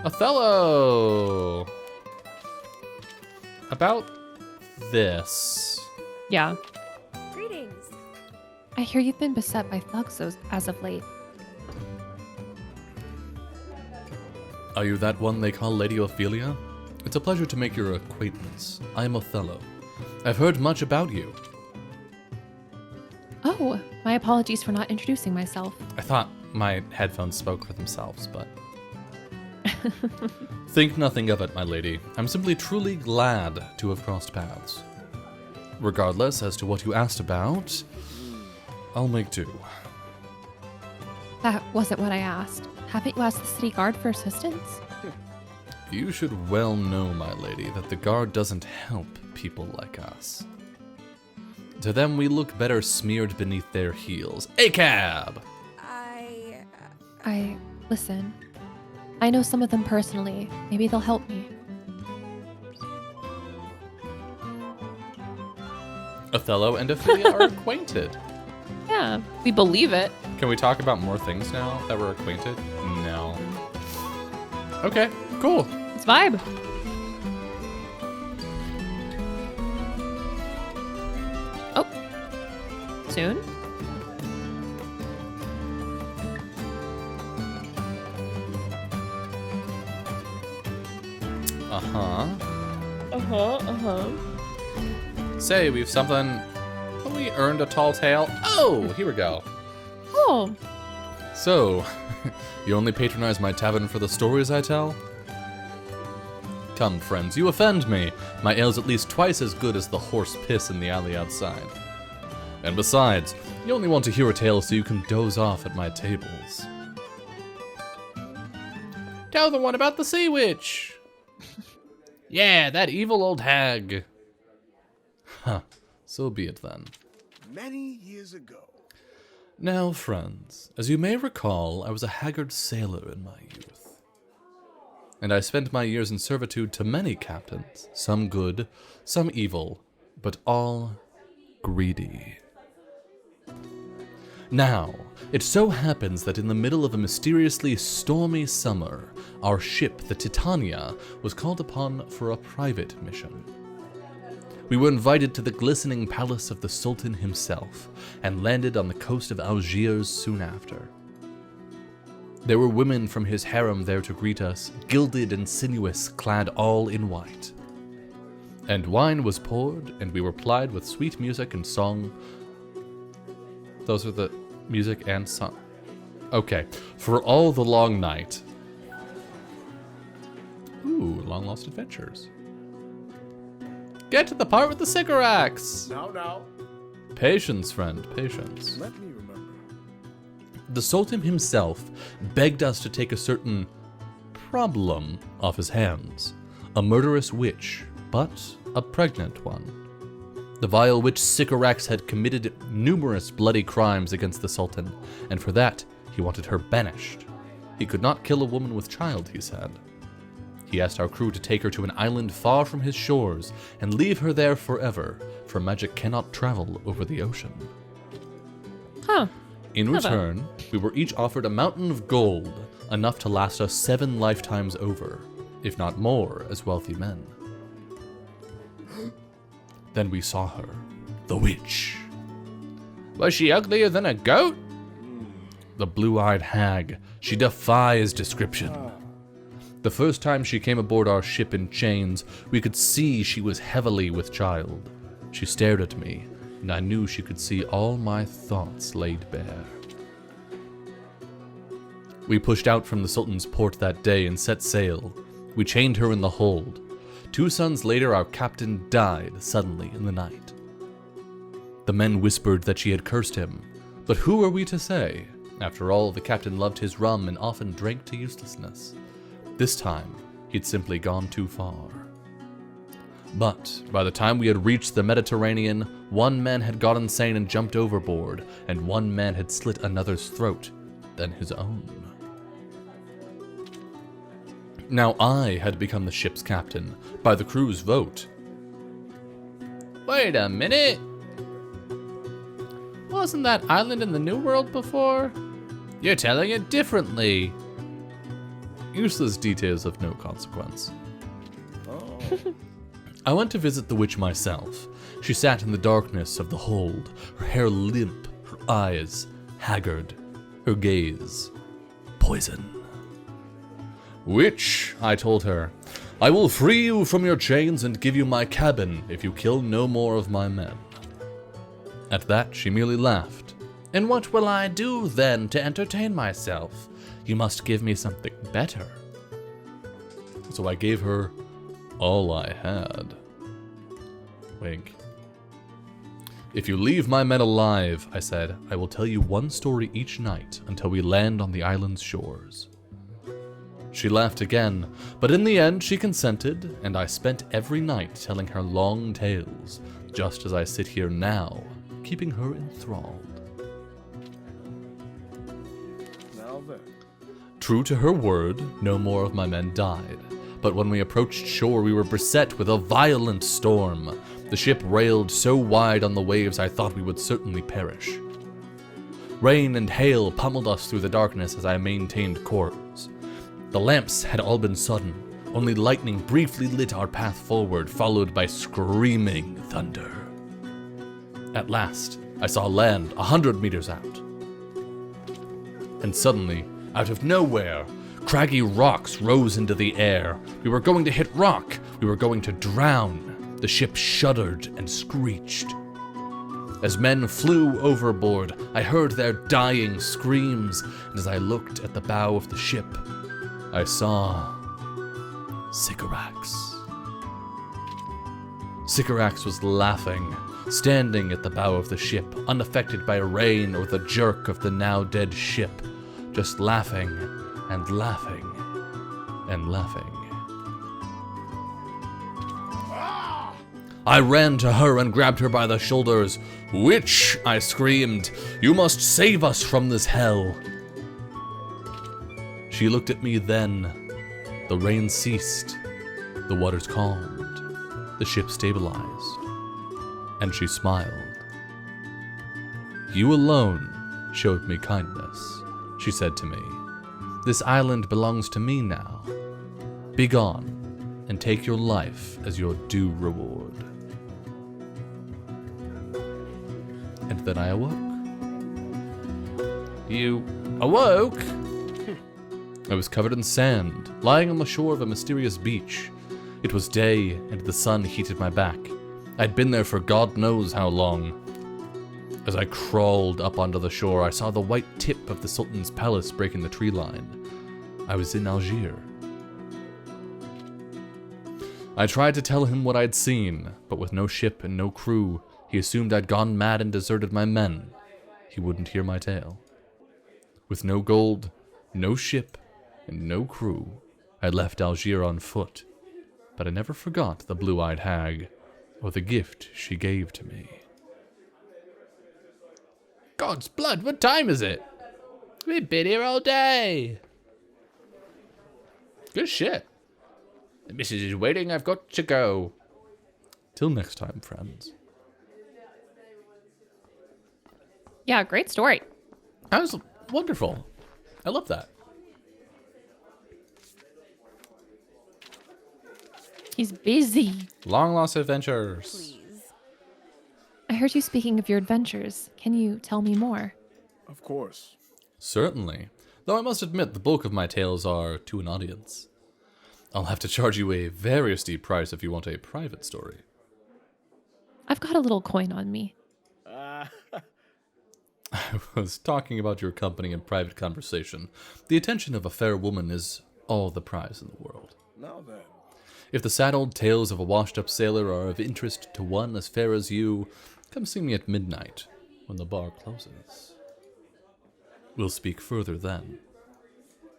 Othello! About this. Yeah. Greetings. I hear you've been beset by thugs as of late. Are you that one they call Lady Ophelia? It's a pleasure to make your acquaintance. I am Othello. I've heard much about you. Oh, my apologies for not introducing myself. I thought my headphones spoke for themselves, but... Think nothing of it, my lady. I'm simply truly glad to have crossed paths. Regardless as to what you asked about, I'll make do. That wasn't what I asked. Haven't you asked the city guard for assistance? You should well know, my lady, that the guard doesn't help people like us. To them, we look better smeared beneath their heels. A cab! Listen. I know some of them personally. Maybe they'll help me. Othello and Ophelia are acquainted. Yeah, we believe it. Can we talk about more things now that we're acquainted? No. Okay, cool. It's vibe. Oh. Soon? Say, we've something... Have we earned a tall tale? Oh, here we go. Oh. So, you only patronize my tavern for the stories I tell? Come, friends, you offend me. My ale's at least twice as good as the horse piss in the alley outside. And besides, you only want to hear a tale so you can doze off at my tables. Tell the one about the sea witch. Yeah, that evil old hag. Huh, so be it then. Many years ago. Now, friends, as you may recall, I was a haggard sailor in my youth. And I spent my years in servitude to many captains, some good, some evil, but all greedy. Now, it so happens that in the middle of a mysteriously stormy summer, our ship, the Titania, was called upon for a private mission. We were invited to the glistening palace of the Sultan himself, and landed on the coast of Algiers soon after. There were women from his harem there to greet us, gilded and sinuous, clad all in white. And wine was poured, and we were plied with sweet music and song. Those are the music and song. Okay, for all the long night. Ooh, long lost adventures. Get to the part with the cigarettes! Now. Patience, friend, patience. Let me remember. The Sultan himself begged us to take a certain problem off his hands. A murderous witch, but a pregnant one. The vile witch Sycorax had committed numerous bloody crimes against the Sultan, and for that, he wanted her banished. He could not kill a woman with child, he said. He asked our crew to take her to an island far from his shores and leave her there forever, for magic cannot travel over the ocean. Huh. In return, we were each offered a mountain of gold, enough to last us 7 lifetimes over, if not more, as wealthy men. Then we saw her, the witch. Was she uglier than a goat? The blue-eyed hag. She defies description. The first time she came aboard our ship in chains, we could see she was heavily with child. She stared at me, and I knew she could see all my thoughts laid bare. We pushed out from the Sultan's port that day and set sail. We chained her in the hold. 2 suns later, our captain died suddenly in the night. The men whispered that she had cursed him, but who are we to say? After all, the captain loved his rum and often drank to uselessness. This time, he'd simply gone too far. But by the time we had reached the Mediterranean, 1 man had got insane and jumped overboard, and 1 man had slit another's throat, then his own. Now I had become the ship's captain, by the crew's vote. Wait a minute! Wasn't that island in the New World before? You're telling it differently. Useless details of no consequence. I went to visit the witch myself. She sat in the darkness of the hold, her hair limp, her eyes haggard, her gaze poison. Witch, I told her, I will free you from your chains and give you my cabin if you kill no more of my men. At that, she merely laughed. And what will I do then to entertain myself? You must give me something better. So I gave her all I had. Wink. If you leave my men alive, I said, I will tell you 1 story each night until we land on the island's shores. She laughed again, but in the end she consented, and I spent every night telling her long tales, just as I sit here now, keeping her enthralled. Now then. True to her word, no more of my men died, but when we approached shore we were beset with a violent storm. The ship railed so wide on the waves I thought we would certainly perish. Rain and hail pummeled us through the darkness as I maintained course. The lamps had all been sudden, only lightning briefly lit our path forward, followed by screaming thunder. At last, I saw land 100 meters out. And suddenly, out of nowhere, craggy rocks rose into the air. We were going to hit rock. We were going to drown. The ship shuddered and screeched. As men flew overboard, I heard their dying screams, and as I looked at the bow of the ship, I saw Sycorax. Sycorax was laughing, standing at the bow of the ship, unaffected by rain or the jerk of the now dead ship, just laughing and laughing and laughing. I ran to her and grabbed her by the shoulders. Witch, I screamed, you must save us from this hell. She looked at me then. The rain ceased, the waters calmed, the ship stabilized, and she smiled. You alone showed me kindness, she said to me. This island belongs to me now. Be gone, and take your life as your due reward. And then I awoke. You awoke? I was covered in sand, lying on the shore of a mysterious beach. It was day, and the sun heated my back. I'd been there for God knows how long. As I crawled up onto the shore, I saw the white tip of the Sultan's palace breaking the tree line. I was in Algiers. I tried to tell him what I'd seen, but with no ship and no crew, he assumed I'd gone mad and deserted my men. He wouldn't hear my tale. With no gold, no ship, and no crew, I left Algiers on foot, but I never forgot the blue-eyed hag, or the gift she gave to me. God's blood, what time is it? We've been here all day. Good shit. The missus is waiting, I've got to go. Till next time, friends. Yeah, great story. That was wonderful. I love that. He's busy. Long lost adventures. Please. I heard you speaking of your adventures. Can you tell me more? Of course. Certainly. Though I must admit the bulk of my tales are to an audience. I'll have to charge you a very steep price if you want a private story. I've got a little coin on me. I was talking about your company in private conversation. The attention of a fair woman is all the prize in the world. Now then. If the sad old tales of a washed-up sailor are of interest to one as fair as you, come see me at midnight when the bar closes. We'll speak further then.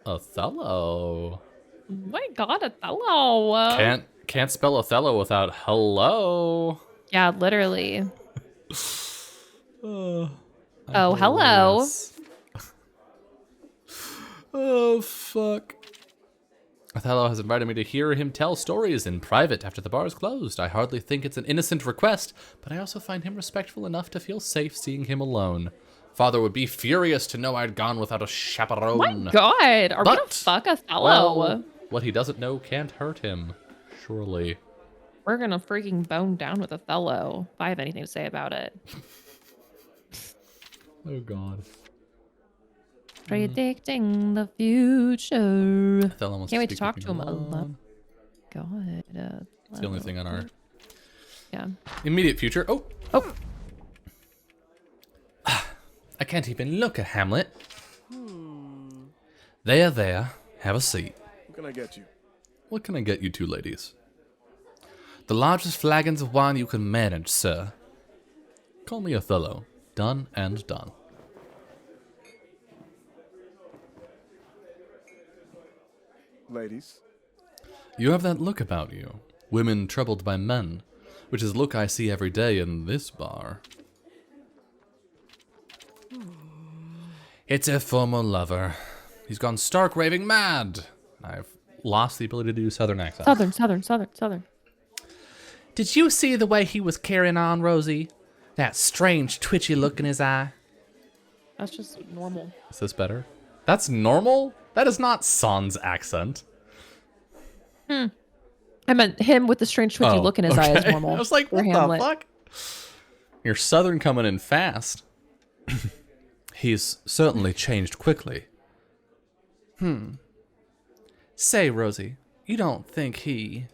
Othello. My God, Othello. Can't spell Othello without hello. Yeah, literally. Oh, hello. yes. Oh, fuck. Othello has invited me to hear him tell stories in private after the bar is closed. I hardly think it's an innocent request, but I also find him respectful enough to feel safe seeing him alone. Father would be furious to know I'd gone without a chaperone. My God, are we gonna But, fuck Othello? Well, what he doesn't know can't hurt him, surely. We're gonna freaking bone down with Othello if I have anything to say about it. Oh, God. Predicting the future. Othello wants Can't wait to speak talk with to me him a lot. alone. God. It's the only thing on our Yeah. immediate future. Oh, Oh, I can't even look at Hamlet. There, have a seat. What can I get you? What can I get you two ladies? The largest flagons of wine you can manage, sir. Call me Othello. Done and done. Ladies. You have that look about you. Women troubled by men, which is a look I see every day in this bar. It's a former lover. He's gone stark raving mad. I've lost the ability to do southern accents. Southern. Did you see the way he was carrying on, Rosie? That strange, twitchy look in his eye. That's just normal. Is this better? That's normal? That is not Son's accent. I meant him with the strange twitchy look in his eye is normal. I was like, for what Hamlet. the fuck? You're southern coming in fast. He's certainly changed quickly. Say, Rosie, you don't think he...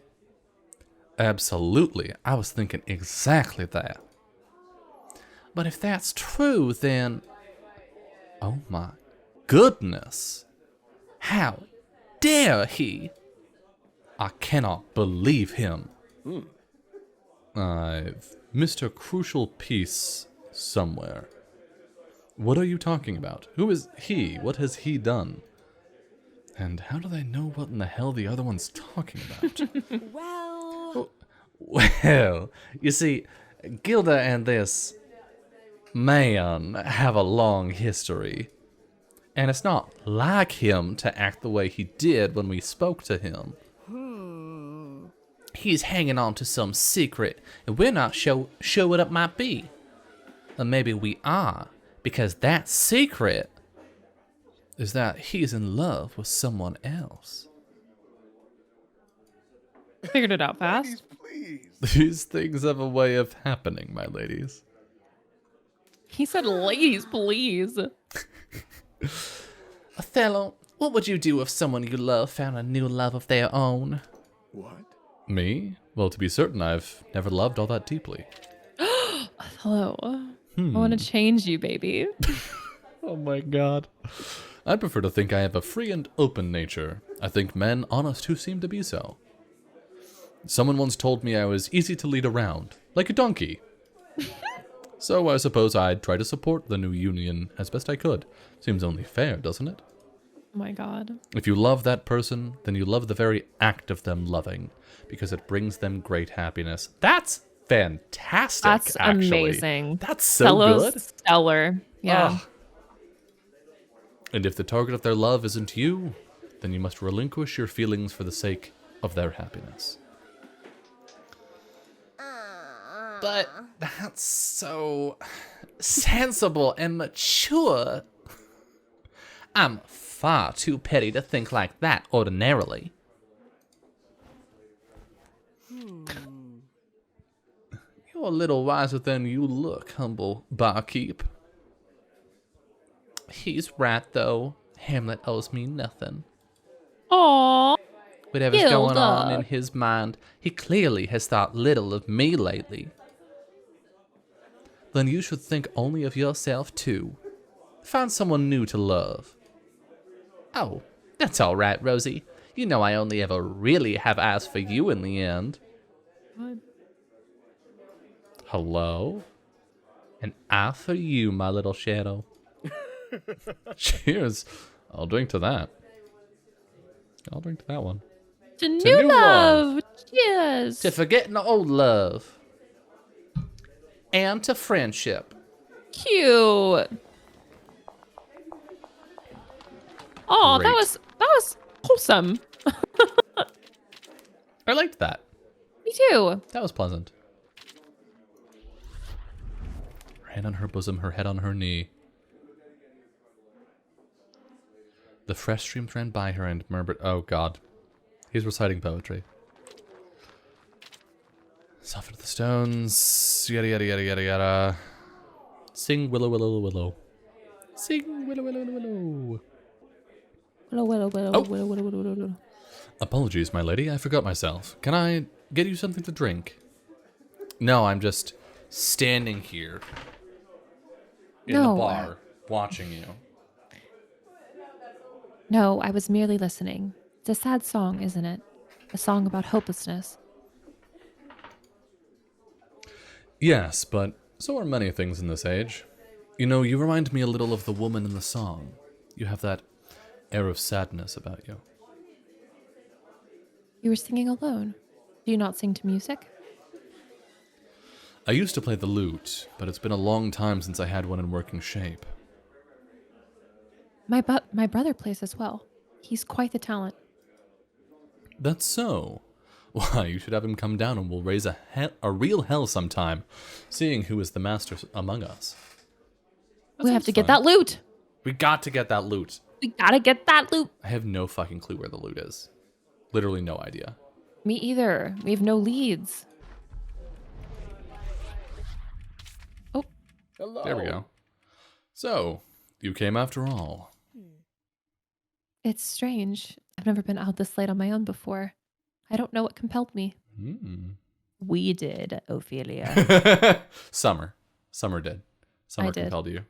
Absolutely. I was thinking exactly that. But if that's true, then... Oh my goodness. How dare he? I cannot believe him. I've missed a crucial piece somewhere. What are you talking about? Who is he? What has he done? And how do they know what in the hell the other one's talking about? Well, Well, you see, Gilda and this man have a long history. And it's not like him to act the way he did when we spoke to him. He's hanging on to some secret, and we're not sure what it might be. Or maybe we are, because that secret is that he's in love with someone else. Figured it out fast. Ladies, please. These things have a way of happening, my ladies. He said, ladies, please. Othello, what would you do if someone you love found a new love of their own? What? Me? Well, to be certain, I've never loved all that deeply. Hello. I want to change you, baby. Oh my god. I prefer to think I have a free and open nature. I think men honest who seem to be so. Someone once told me I was easy to lead around, like a donkey. So I suppose I'd try to support the new union as best I could. Seems only fair, doesn't it? Oh my God. If you love that person, then you love the very act of them loving, because it brings them great happiness. That's fantastic, That's actually. amazing. That's so Othello's good. stellar. Yeah. Ugh. And if the target of their love isn't you, then you must relinquish your feelings for the sake of their happiness. But that's so sensible and mature. I'm far too petty to think like that ordinarily. You're a little wiser than you look, humble barkeep. He's right, though. Hamlet owes me nothing. Aww. Whatever's going on Gilda. in his mind, he clearly has thought little of me lately. Then you should think only of yourself, too. Find someone new to love. Oh, that's all right, Rosie. You know I only ever really have eyes for you in the end. What? Hello? An eye for you, my little shadow. Cheers. I'll drink to that. I'll drink to that one. To new new love. love. Cheers. To forgetting old love. And to friendship. Cute. Oh, Great. that was wholesome. I liked that. Me too. That was pleasant. Her hand on her bosom, her head on her knee. The fresh streams ran by her and murmured, oh God. He's reciting poetry. Soften the stones, yada yada yada yada yada. Sing willow willow willow. Sing willow willow willow. Willow, willow, willow, Oh. willow, willow, willow, willow. Apologies, my lady, I forgot myself. Can I get you something to drink? No, I'm just standing here in No. the bar watching you. No, I was merely listening. It's a sad song, isn't it? A song about hopelessness. Yes, but so are many things in this age. You know, you remind me a little of the woman in the song. You have that air of sadness about you. You were singing alone. Do you not sing to music? I used to play the lute, but it's been a long time since I had one in working shape. My brother plays as well. He's quite the talent. That's so. Why, you should have him come down and we'll raise a real hell sometime, seeing who is the master among us. We have to get that loot. We got to get that loot. We gotta get that loot. I have no fucking clue where the loot is. Literally no idea. Me either. We have no leads. Oh, Hello. There we go. So, you came after all. it's strange. I've never been out this late on my own before. I don't know what compelled me. We did, Ophelia. Summer. Summer did. Summer I did. compelled you.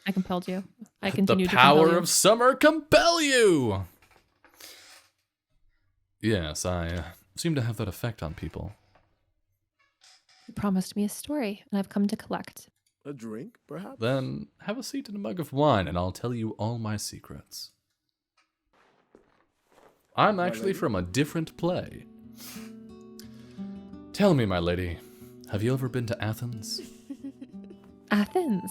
I compelled you. I The continue to compel power you. of summer compel you! Yes, I seem to have that effect on people. You promised me a story, and I've come to collect. A drink, perhaps? Then have a seat and a mug of wine, and I'll tell you all my secrets. I'm actually lady? from a different play. Tell me, my lady, have you ever been to Athens? Athens?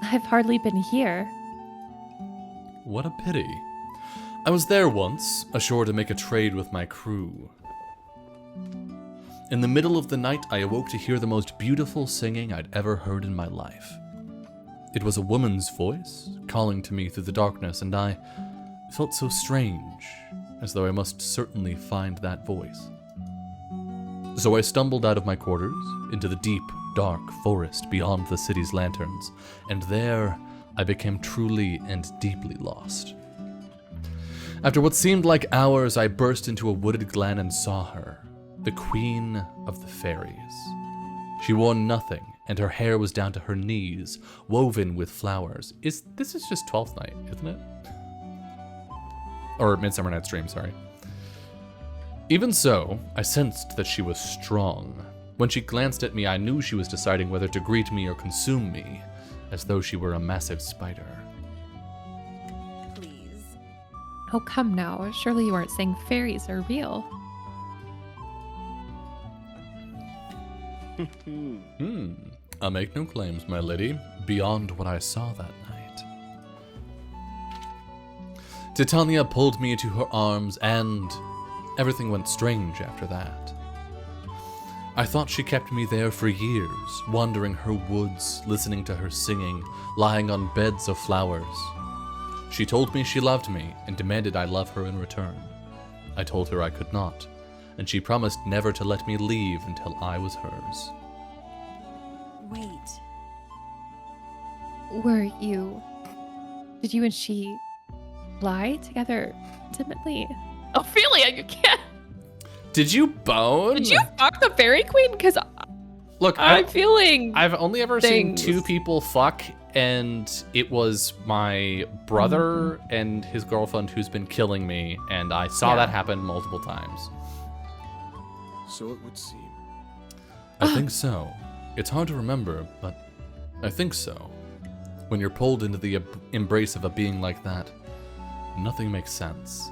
I've hardly been here. What a pity. I was there once, ashore to make a trade with my crew. In the middle of the night, I awoke to hear the most beautiful singing I'd ever heard in my life. It was a woman's voice, calling to me through the darkness, and I felt so strange, as though I must certainly find that voice. So I stumbled out of my quarters into the deep, dark forest beyond the city's lanterns, and there I became truly and deeply lost. After what seemed like hours, I burst into a wooded glen and saw her, the queen of the fairies. She wore nothing, and her hair was down to her knees, woven with flowers. This is just Twelfth Night, isn't it? Or Midsummer Night's Dream, sorry. Even so, I sensed that she was strong. When she glanced at me, I knew she was deciding whether to greet me or consume me, as though she were a massive spider. Please. Oh, come now. Surely you aren't saying fairies are real. I make no claims, my lady, beyond what I saw that night. Titania pulled me into her arms, and everything went strange after that. I thought she kept me there for years, wandering her woods, listening to her singing, lying on beds of flowers. She told me she loved me and demanded I love her in return. I told her I could not, and she promised never to let me leave until I was hers. Wait. Did you and she lie together intimately? Ophelia, you can't. Did you bone? Did you fuck the fairy queen? Because Look, I'm feeling. I've only ever seen 2 people fuck, and it was my brother and his girlfriend who's been killing me, and I saw that happen multiple times. So it would seem. I think so. It's hard to remember, but I think so. When you're pulled into the embrace of a being like that, nothing makes sense.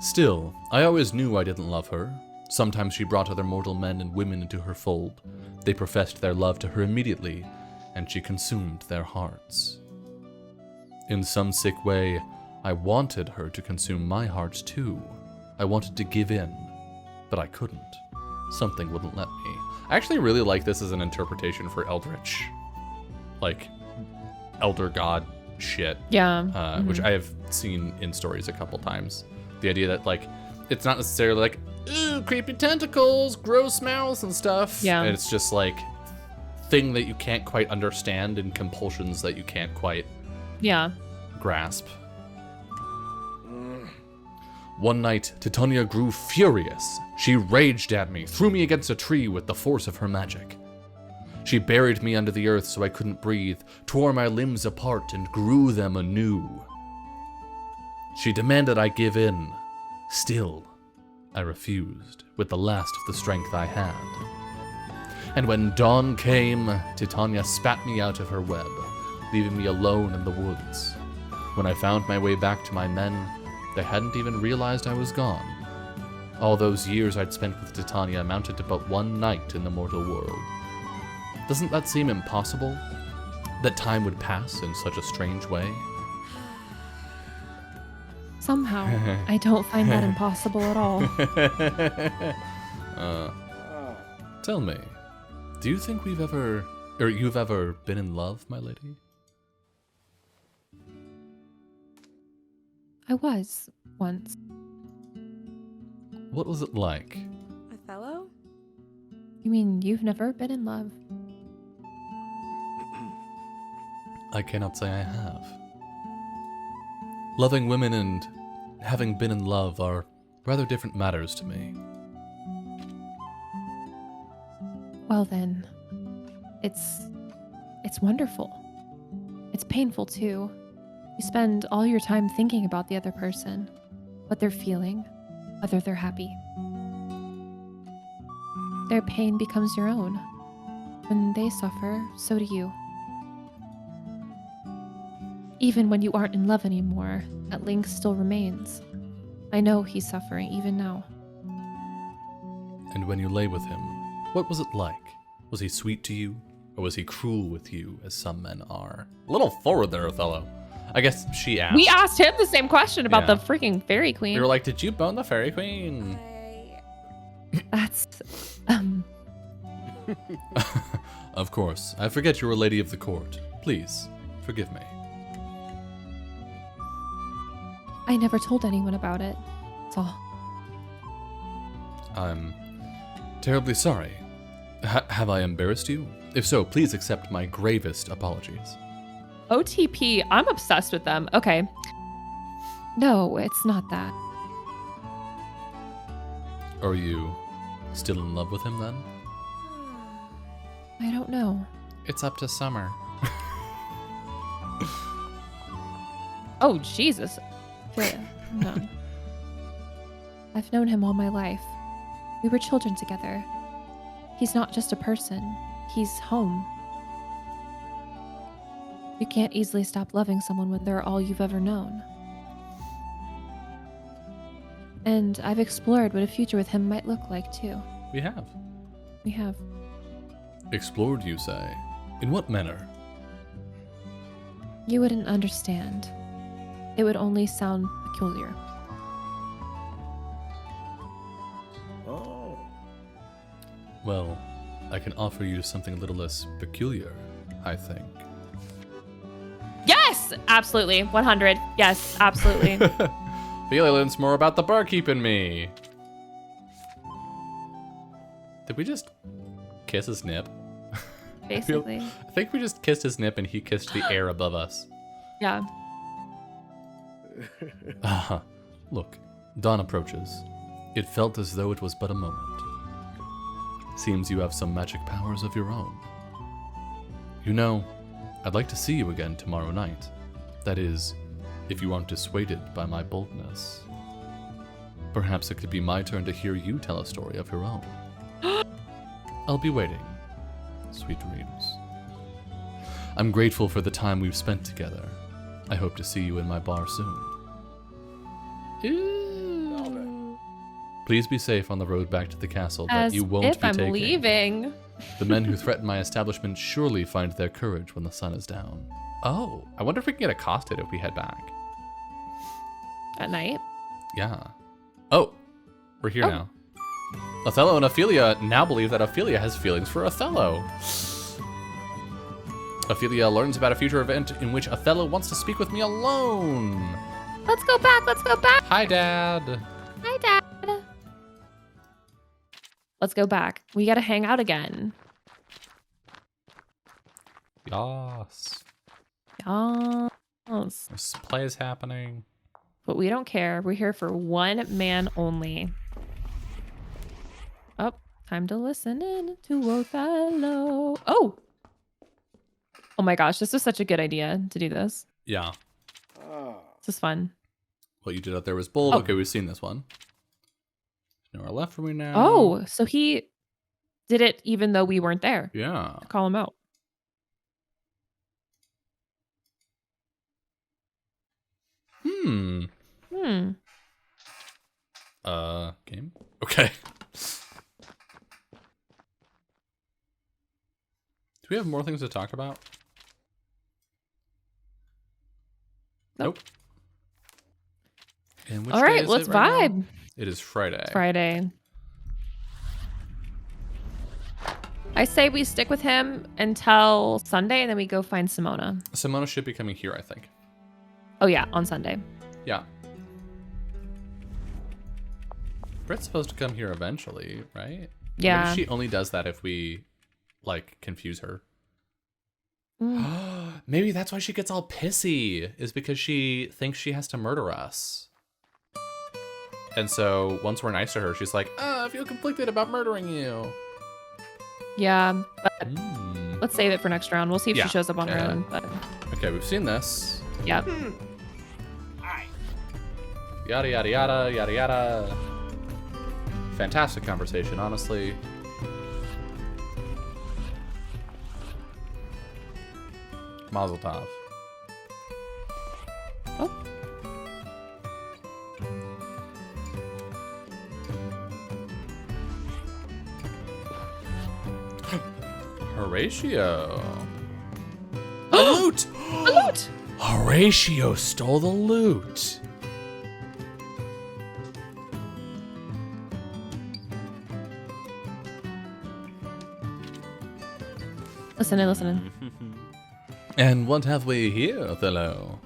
Still, I always knew I didn't love her. Sometimes she brought other mortal men and women into her fold. They professed their love to her immediately, and she consumed their hearts. In some sick way, I wanted her to consume my heart too. I wanted to give in, but I couldn't. Something wouldn't let me. I actually really like this as an interpretation for Eldritch. Like, elder god shit. Yeah. Which I have seen in stories a couple times. The idea that, like, it's not necessarily like, ooh, creepy tentacles, gross mouths and stuff. Yeah. And it's just like, thing that you can't quite understand and compulsions that you can't quite grasp. One night, Titania grew furious. She raged at me, threw me against a tree with the force of her magic. She buried me under the earth so I couldn't breathe, tore my limbs apart and grew them anew. She demanded I give in. Still, I refused, with the last of the strength I had. And when dawn came, Titania spat me out of her web, leaving me alone in the woods. When I found my way back to my men, they hadn't even realized I was gone. All those years I'd spent with Titania amounted to but one night in the mortal world. Doesn't that seem impossible? That time would pass in such a strange way? Somehow, I don't find that impossible at all. Tell me, do you think you've ever been in love, my lady? I was once. What was it like? Othello? You mean you've never been in love? I cannot say I have. Loving women and having been in love are rather different matters to me. Well then, it's wonderful. It's painful too. You spend all your time thinking about the other person, what they're feeling, whether they're happy. Their pain becomes your own. When they suffer, so do you. Even when you aren't in love anymore, that link still remains. I know he's suffering even now. And when you lay with him, what was it like? Was he sweet to you, or was he cruel with you, as some men are? A little forward there, Othello. I guess she asked. We asked him the same question about Yeah. the freaking fairy queen. We were like, did you bone the fairy queen? That's, Of course. I forget you were a lady of the court. Please, forgive me. I never told anyone about it. That's all. I'm terribly sorry. Have I embarrassed you? If so, please accept my gravest apologies. OTP, I'm obsessed with them. Okay. No, it's not that. Are you still in love with him then? I don't know. It's up to Summer. Oh, Jesus. No. I've known him all my life. We were children together. He's not just a person. He's home. You can't easily stop loving someone when they're all you've ever known. And I've explored what a future with him might look like, too. We have. We have. Explored, you say? In what manner? You wouldn't understand. It would only sound peculiar. Oh. Well, I can offer you something a little less peculiar, I think. Yes! Yes, absolutely. 100. Yes, absolutely. Ophelia learns more about the barkeep in me. Did we just kiss his nip? Basically. I think we just kissed his nip and he kissed the air above us. Yeah. Look, dawn approaches. It felt as though it was but a moment. Seems you have some magic powers of your own. You know, I'd like to see you again tomorrow night. That is, if you aren't dissuaded by my boldness. Perhaps it could be my turn to hear you tell a story of your own. I'll be waiting. Sweet dreams. I'm grateful for the time we've spent together. I hope to see you in my bar soon. Ooh. Please be safe on the road back to the castle that As you won't if be I'm taking. leaving. The men who threaten my establishment surely find their courage when the sun is down. Oh, I wonder if we can get accosted if we head back. At night. Yeah. Oh, we're here Oh. now. Othello and Ophelia now believe that Ophelia has feelings for Othello. Ophelia learns about a future event in which Othello wants to speak with me alone. Let's go back. Let's go back. Hi, Dad. Hi, Dad. Let's go back. We gotta hang out again. Yes. Yes. This play is happening. But we don't care. We're here for one man only. Oh, time to listen in to Othello. Oh! Oh my gosh, this was such a good idea to do this. Yeah. This is fun. What you did out there was bold. Oh. Okay, we've seen this one. There's nowhere left for me now. Oh, so he did it even though we weren't there. Yeah. Call him out. Hmm. Game? Okay. Do we have more things to talk about? Nope. And which All day right, is let's it right now? vibe. It is Friday. Friday. I say we stick with him until Sunday and then we go find Simona. Simona should be coming here, I think. Oh yeah, on Sunday. Yeah. Britt's supposed to come here eventually, right? Yeah. Maybe she only does that if we, like, confuse her. Maybe that's why she gets all pissy, is because she thinks she has to murder us. And so once we're nice to her, she's like, I feel conflicted about murdering you. Yeah, but Mm. let's save it for next round. We'll see if Yeah. she shows up on her Yeah. own. But Okay, we've seen this. yeah. Yada, yada, yada, yada, yada. Fantastic conversation, honestly. Mazel tov. Oh. Horatio. A loot! A loot! Horatio stole the loot. Listening, listening. And what have we here, Othello?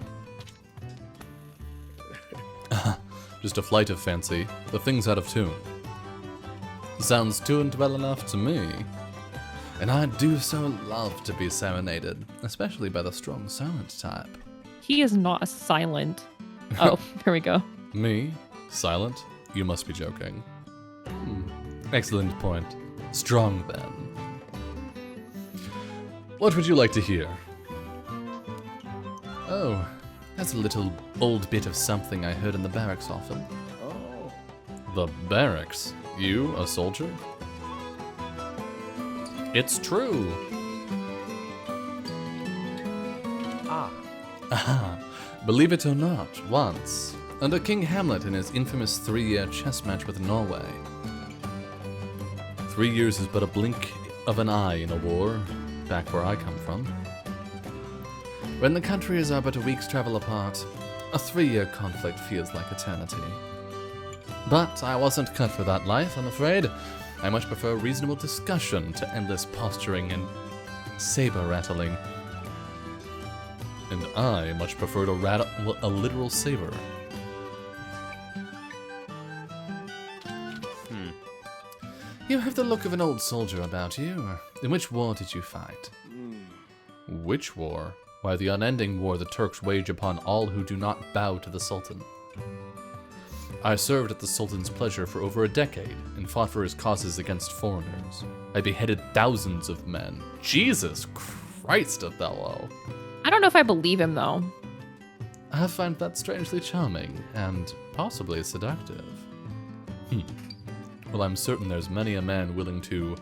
Just a flight of fancy. The thing's out of tune. Sounds tuned well enough to me. And I do so love to be serenaded, especially by the strong silent type. He is not silent. Oh, here we go. Me? Silent? You must be joking. Excellent point. Strong, then. What would you like to hear? Oh, that's a little old bit of something I heard in the barracks often. Oh. The barracks? You, a soldier? It's true. Aha. Believe it or not, once, under King Hamlet in his infamous 3-year chess match with Norway. 3 years is but a blink of an eye in a war, back where I come from. When the countries are but a week's travel apart, a 3-year conflict feels like eternity. But I wasn't cut for that life, I'm afraid. I much prefer reasonable discussion to endless posturing and saber rattling. and I much preferred a literal saber. You have the look of an old soldier about you. In which war did you fight? Which war? Why, the unending war the Turks wage upon all who do not bow to the Sultan. I served at the Sultan's pleasure for over a decade, and fought for his causes against foreigners. I beheaded thousands of men. Jesus Christ, Othello. I don't know if I believe him, though. I find that strangely charming, and possibly seductive. Well, I'm certain there's many a man willing to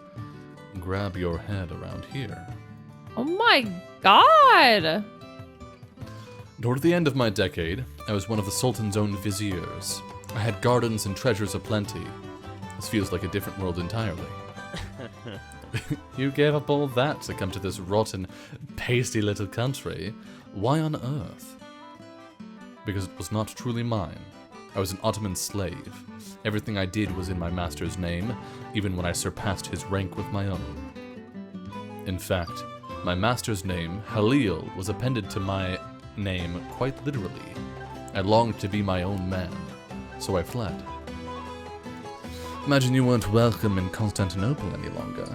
grab your head around here. Oh my god! Toward the end of my decade, I was one of the Sultan's own viziers. I had gardens and treasures aplenty. This feels like a different world entirely. You gave up all that to come to this rotten, pasty little country. Why on earth? Because it was not truly mine. I was an Ottoman slave. Everything I did was in my master's name, even when I surpassed his rank with my own. In fact, my master's name, Halil, was appended to my name quite literally. I longed to be my own man, so I fled. Imagine you weren't welcome in Constantinople any longer.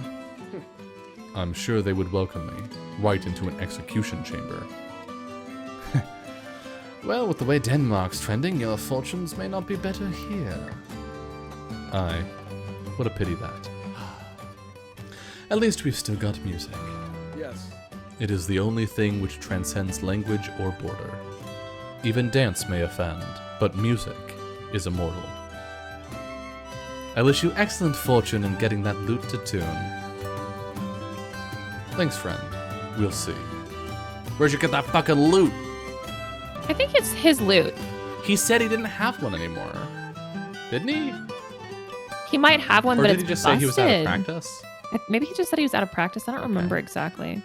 I'm sure they would welcome me, right into an execution chamber. Well, with the way Denmark's trending, your fortunes may not be better here. Aye. What a pity that. At least we've still got music. Yes. It is the only thing which transcends language or border. Even dance may offend, but music is immortal. I wish you excellent fortune in getting that lute to tune. Thanks, friend. We'll see. Where'd you get that fucking lute? I think it's his loot. He said he didn't have one anymore. Didn't he? He might have one, Or but did it's he just say he was out of busted. practice? Maybe he just said he was out of practice. I don't remember exactly.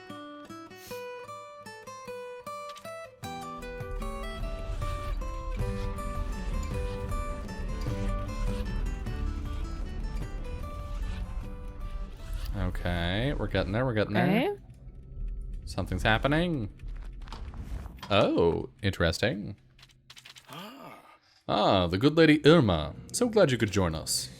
Okay, we're getting there, Okay. there. Something's happening. Oh, interesting. Ah, the good lady Irma. So glad you could join us.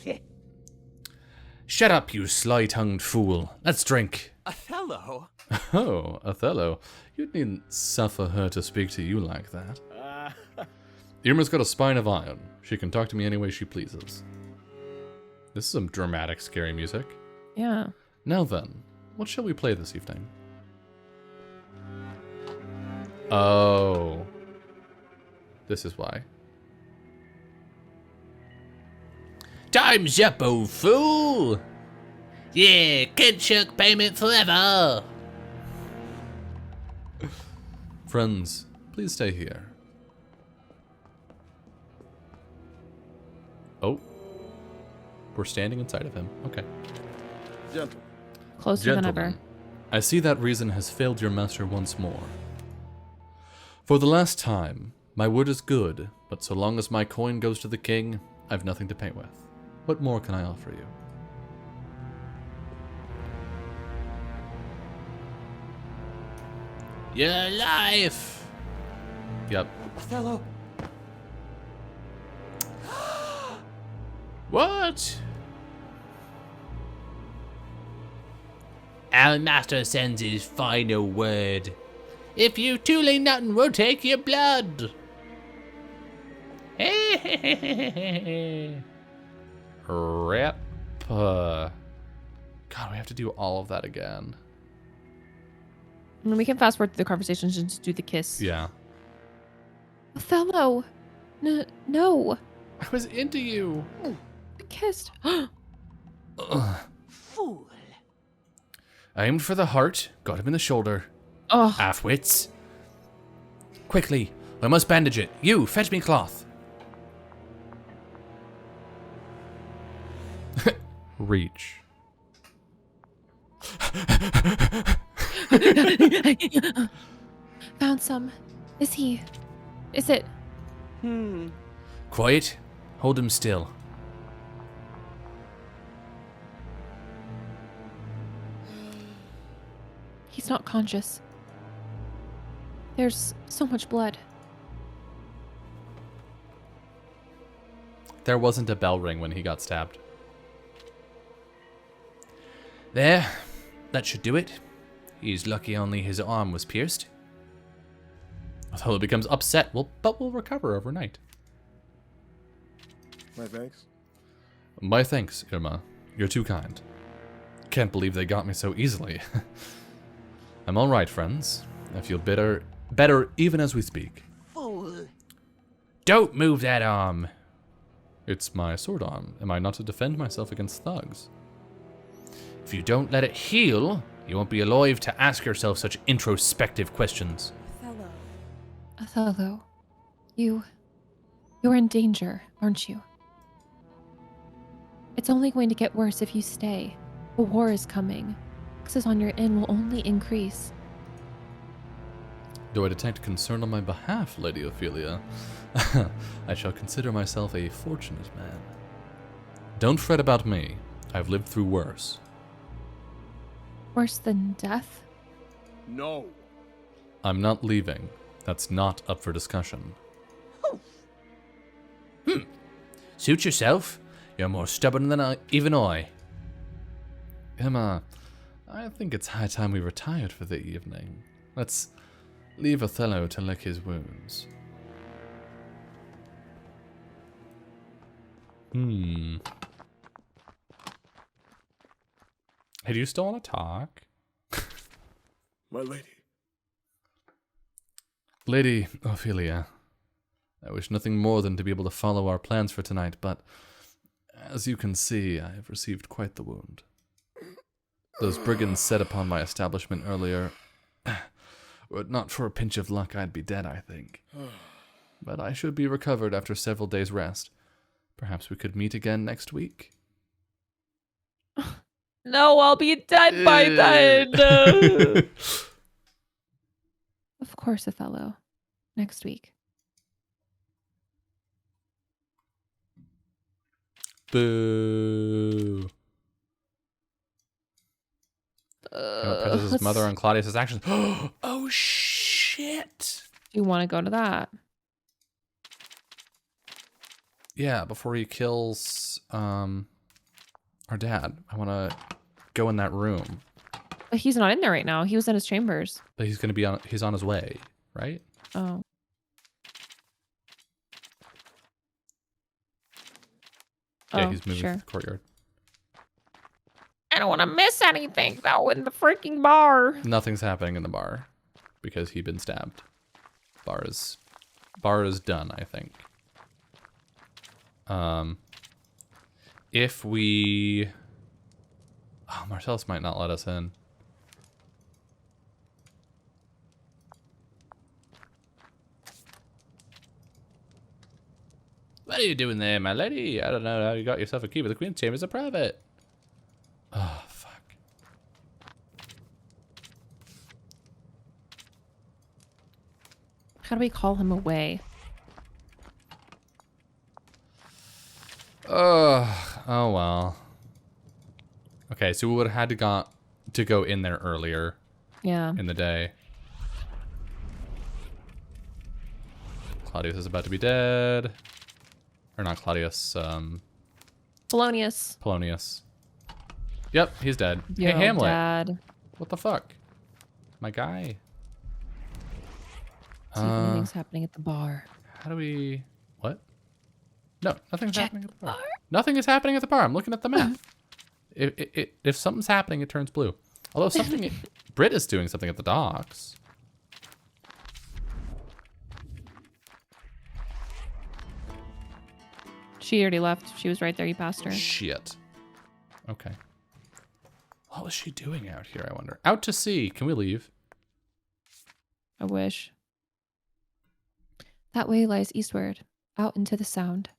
Shut up, you sly-tongued fool. Let's drink. Othello? Oh, Othello. You needn't suffer her to speak to you like that. Irma's got a spine of iron. She can talk to me any way she pleases. This is some dramatic, scary music. Yeah. Now then, what shall we play this evening? Oh. This is why. Time's up, old fool! Yeah, Kenchuk payment forever! Friends, please stay here. Oh. We're standing inside of him. Okay. Gentlemen. Closer than ever. I see that reason has failed your master once more. For the last time, my word is good, but so long as my coin goes to the king, I've nothing to pay with. What more can I offer you? Your life! Yep. Othello? What? Our master sends his final word. If you tooling nothing, we'll take your blood. Rip. God, we have to do all of that again. I mean, we can fast forward through the conversations and just do the kiss. Yeah. Othello. No. I was into you. The kissed. Fool. I aimed for the heart, got him in the shoulder. Oh. Half-wits. Quickly, I must bandage it. You, fetch me cloth. Reach. Found some. Is it? Quiet. Hold him still. He's not conscious. There's so much blood. There wasn't a bell ring when he got stabbed. There. That should do it. He's lucky only his arm was pierced. Othello becomes upset, but will recover overnight. My thanks. My thanks, Irma. You're too kind. Can't believe they got me so easily. I'm all right, friends. I feel better even as we speak. Fool. Don't move that arm. It's my sword arm. Am I not to defend myself against thugs? If you don't let it heal, you won't be alive to ask yourself such introspective questions. Othello. Othello, you're in danger, aren't you? It's only going to get worse if you stay. A war is coming. Taxes on your inn will only increase. Do I detect concern on my behalf, Lady Ophelia? I shall consider myself a fortunate man. Don't fret about me. I've lived through worse. Worse than death? No. I'm not leaving. That's not up for discussion. Suit yourself. You're more stubborn than even I. Emma, I think it's high time we retired for the evening. Let's leave Othello to lick his wounds. Hey, do you still want to talk? My lady. Lady Ophelia, I wish nothing more than to be able to follow our plans for tonight, but as you can see, I have received quite the wound. Those brigands set upon my establishment earlier. Were it not for a pinch of luck, I'd be dead, I think. But I should be recovered after several days' rest. Perhaps we could meet again next week. No, I'll be dead by then. Of course, Othello. Next week. Boo. Princess's mother on Claudius's actions. Oh, shit. You want to go to that? Yeah, before he kills our dad, I want to go in that room. But he's not in there right now. He was in his chambers. But he's on his way, right? Oh. Yeah, Oh, he's moving sure. through the courtyard. I don't want to miss anything though in the freaking bar. Nothing's happening in the bar because he'd been stabbed. Bar is done, I think. If we... Oh, Marcellus might not let us in. What are you doing there, my lady? I don't know how you got yourself a key, but the Queen's chambers are private. Oh, fuck. How do we call him away? Oh well. Okay, so we would have had to go in there earlier Yeah. in the day. Claudius is about to be dead. Or not Claudius, Polonius. Polonius. Yep, he's dead. Your Hey, Hamlet. dad. What the fuck? My guy. See if anything's happening at the bar. How do we... What? No, nothing's Check happening at the the bar. bar. Nothing is happening at the bar. I'm looking at the map. If something's happening, it turns blue. Although something... Brit is doing something at the docks. She already left. She was right there. You passed her. Shit. Okay. What was she doing out here, I wonder? Out to sea. Can we leave? I wish. That way lies eastward, out into the Sound.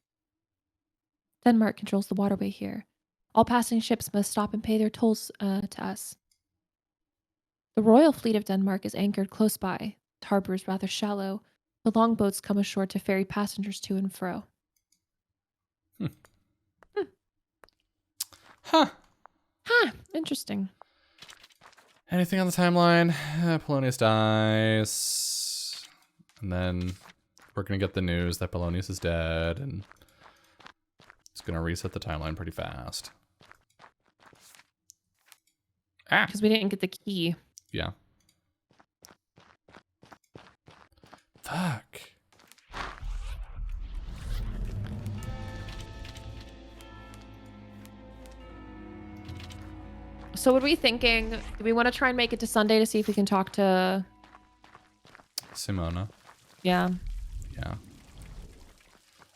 Denmark controls the waterway here. All passing ships must stop and pay their tolls to us. The royal fleet of Denmark is anchored close by. The harbor is rather shallow. The longboats come ashore to ferry passengers to and fro. Huh. Huh, interesting. Anything on the timeline? Polonius dies. And then we're going to get the news that Polonius is dead, and it's going to reset the timeline pretty fast. Ah! Because we didn't get the key. Yeah. Fuck. So what are we thinking? Do we want to try and make it to Sunday to see if we can talk to... Simona. Yeah. Yeah.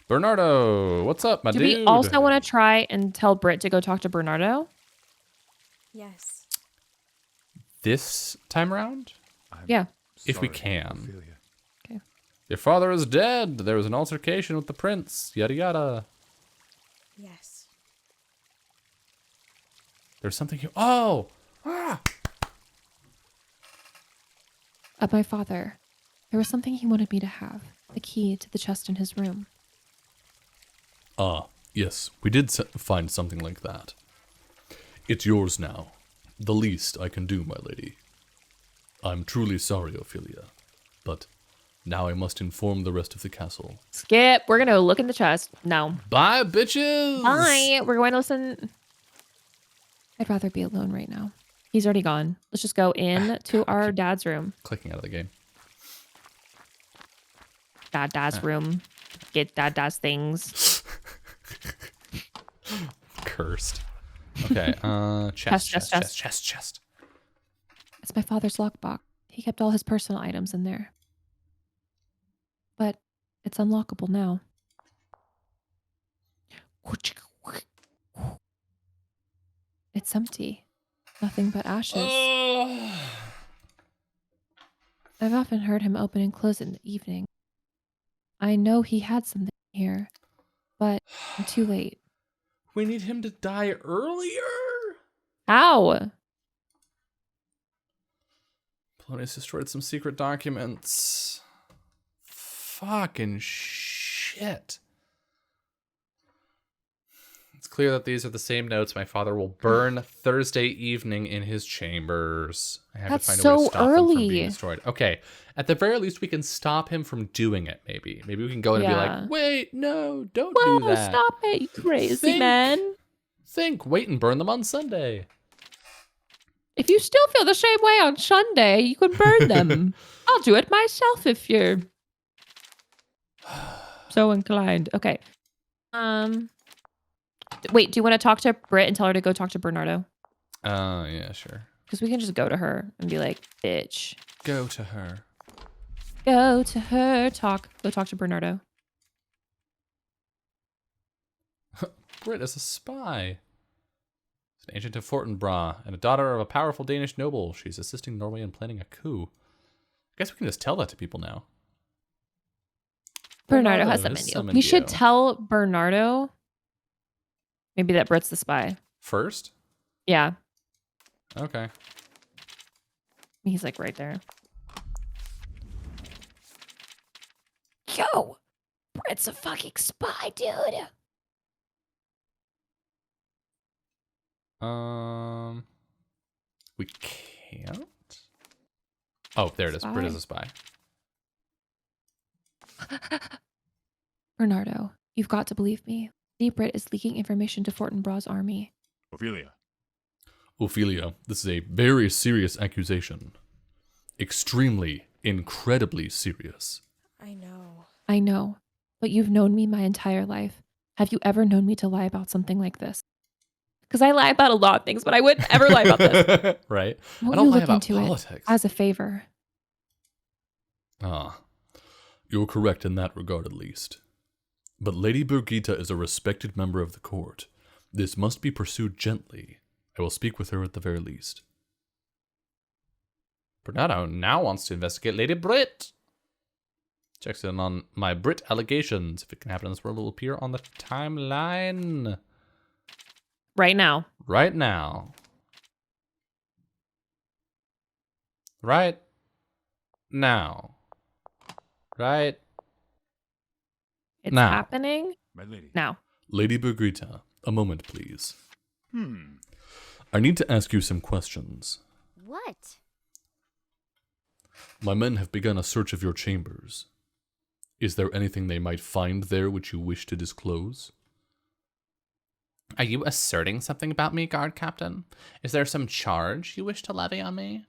Bernardo, what's up, my Do dude? we also want to try and tell Britt to go talk to Bernardo? Yes. This time around? Yeah. If we Sorry, can. Ophelia. Okay. Your father is dead. There was an altercation with the prince. Yada yada. Yes. There's something here. Oh! Ah! My father. There was something he wanted me to have. The key to the chest in his room. Ah, yes. We did find something like that. It's yours now. The least I can do, my lady. I'm truly sorry, Ophelia. But now I must inform the rest of the castle. Skip. We're going to look in the chest. No. Bye, bitches! Bye. We're going to listen. I'd rather be alone right now. He's already gone. Let's just go in to our dad's room. Clicking out of the game. Dad's room. Get dad's things. Cursed. Okay, chest. It's my father's lockbox. He kept all his personal items in there. But it's unlockable now. It's empty. Nothing but ashes. I've often heard him open and close it in the evening. I know he had something here, but I'm too late. We need him to die earlier? How? Polonius destroyed some secret documents. Fucking shit. It's clear that these are the same notes my father will burn Thursday evening in his chambers. I have That's to find a way to so stop them from early. being destroyed. Okay, at the very least, we can stop him from doing it, maybe. Maybe we can go in and be Yeah. like, wait, no, don't Whoa, do that. stop it, you crazy Think. man. Wait and burn them on Sunday. If you still feel the same way on Sunday, you can burn them. I'll do it myself if you're so inclined. Okay. Wait, do you want to talk to Britt and tell her to go talk to Bernardo? Yeah, sure. Because we can just go to her and be like, bitch. Go to her. Go to her. Go talk to Bernardo. Britt is a spy. She's an agent of Fortinbras and a daughter of a powerful Danish noble. She's assisting Norway in planning a coup. I guess we can just tell that to people now. Bernardo has summoned you. We should tell Bernardo maybe that Britt's the spy. First? Yeah. Okay. He's like right there. Yo! Britt's a fucking spy, dude. We can't? Oh, there it is. Britt is a spy. Bernardo, you've got to believe me. Lady Britt is leaking information to Fortinbras' army. Ophelia. Ophelia, this is a very serious accusation. Extremely, incredibly serious. I know. But you've known me my entire life. Have you ever known me to lie about something like this? Because I lie about a lot of things, but I wouldn't ever lie about this. Right? Won't I don't you lie look about into politics. it as a favor? Ah, you're correct in that regard at least. But Lady Birgitta is a respected member of the court. This must be pursued gently. I will speak with her at the very least. Bernardo now wants to investigate Lady Britt. Checks in on my Brit allegations. If it can happen in this world, it will appear on the timeline. Right now. Right now. Right now. Right It's now. happening My lady. now. Lady Birgitta, a moment, please. I need to ask you some questions. What? My men have begun a search of your chambers. Is there anything they might find there which you wish to disclose? Are you asserting something about me, guard captain? Is there some charge you wish to levy on me?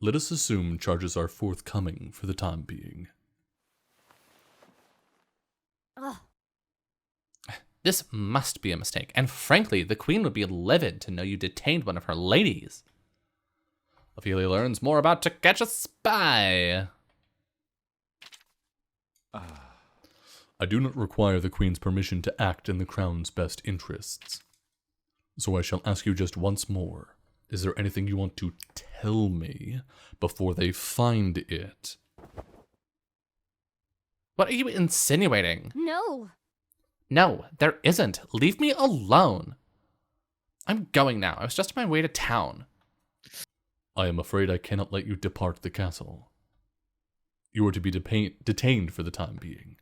Let us assume charges are forthcoming for the time being. Ugh. This must be a mistake, and frankly, the queen would be livid to know you detained one of her ladies. Ophelia learns more about To Catch a Spy. I do not require the Queen's permission to act in the Crown's best interests. So I shall ask you just once more. Is there anything you want to tell me before they find it? What are you insinuating? No. No, there isn't. Leave me alone. I'm going now. I was just on my way to town. I am afraid I cannot let you depart the castle. You are to be detained for the time being.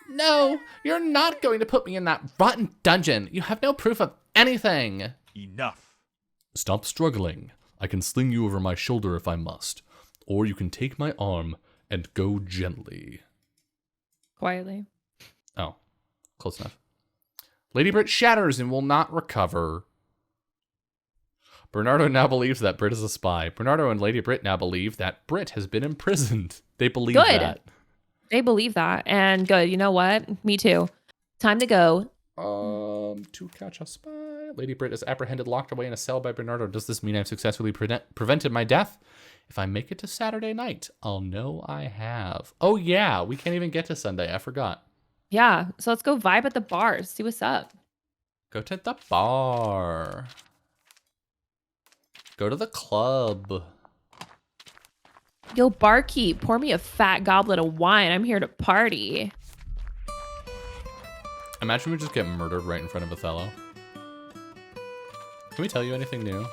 No, you're not going to put me in that rotten dungeon. You have no proof of anything. Enough. Stop struggling. I can sling you over my shoulder if I must. Or you can take my arm and go gently. Quietly. Oh, close enough. Lady Brit shatters and will not recover. Bernardo now believes that Brit is a spy. Bernardo and Lady Brit now believe that Brit has been imprisoned. They believe Good. that. They believe that. And good. You know what? Me too. Time to go. To Catch a Spy. Lady Brit is apprehended, locked away in a cell by Bernardo. Does this mean I've successfully prevented my death? If I make it to Saturday night, I'll know I have. Oh yeah, we can't even get to Sunday. I forgot. Yeah. So let's go vibe at the bar. See what's up. Go to the bar. Go to the club. Yo, barkeep, pour me a fat goblet of wine. I'm here to party. Imagine we just get murdered right in front of Othello. Can we tell you anything new?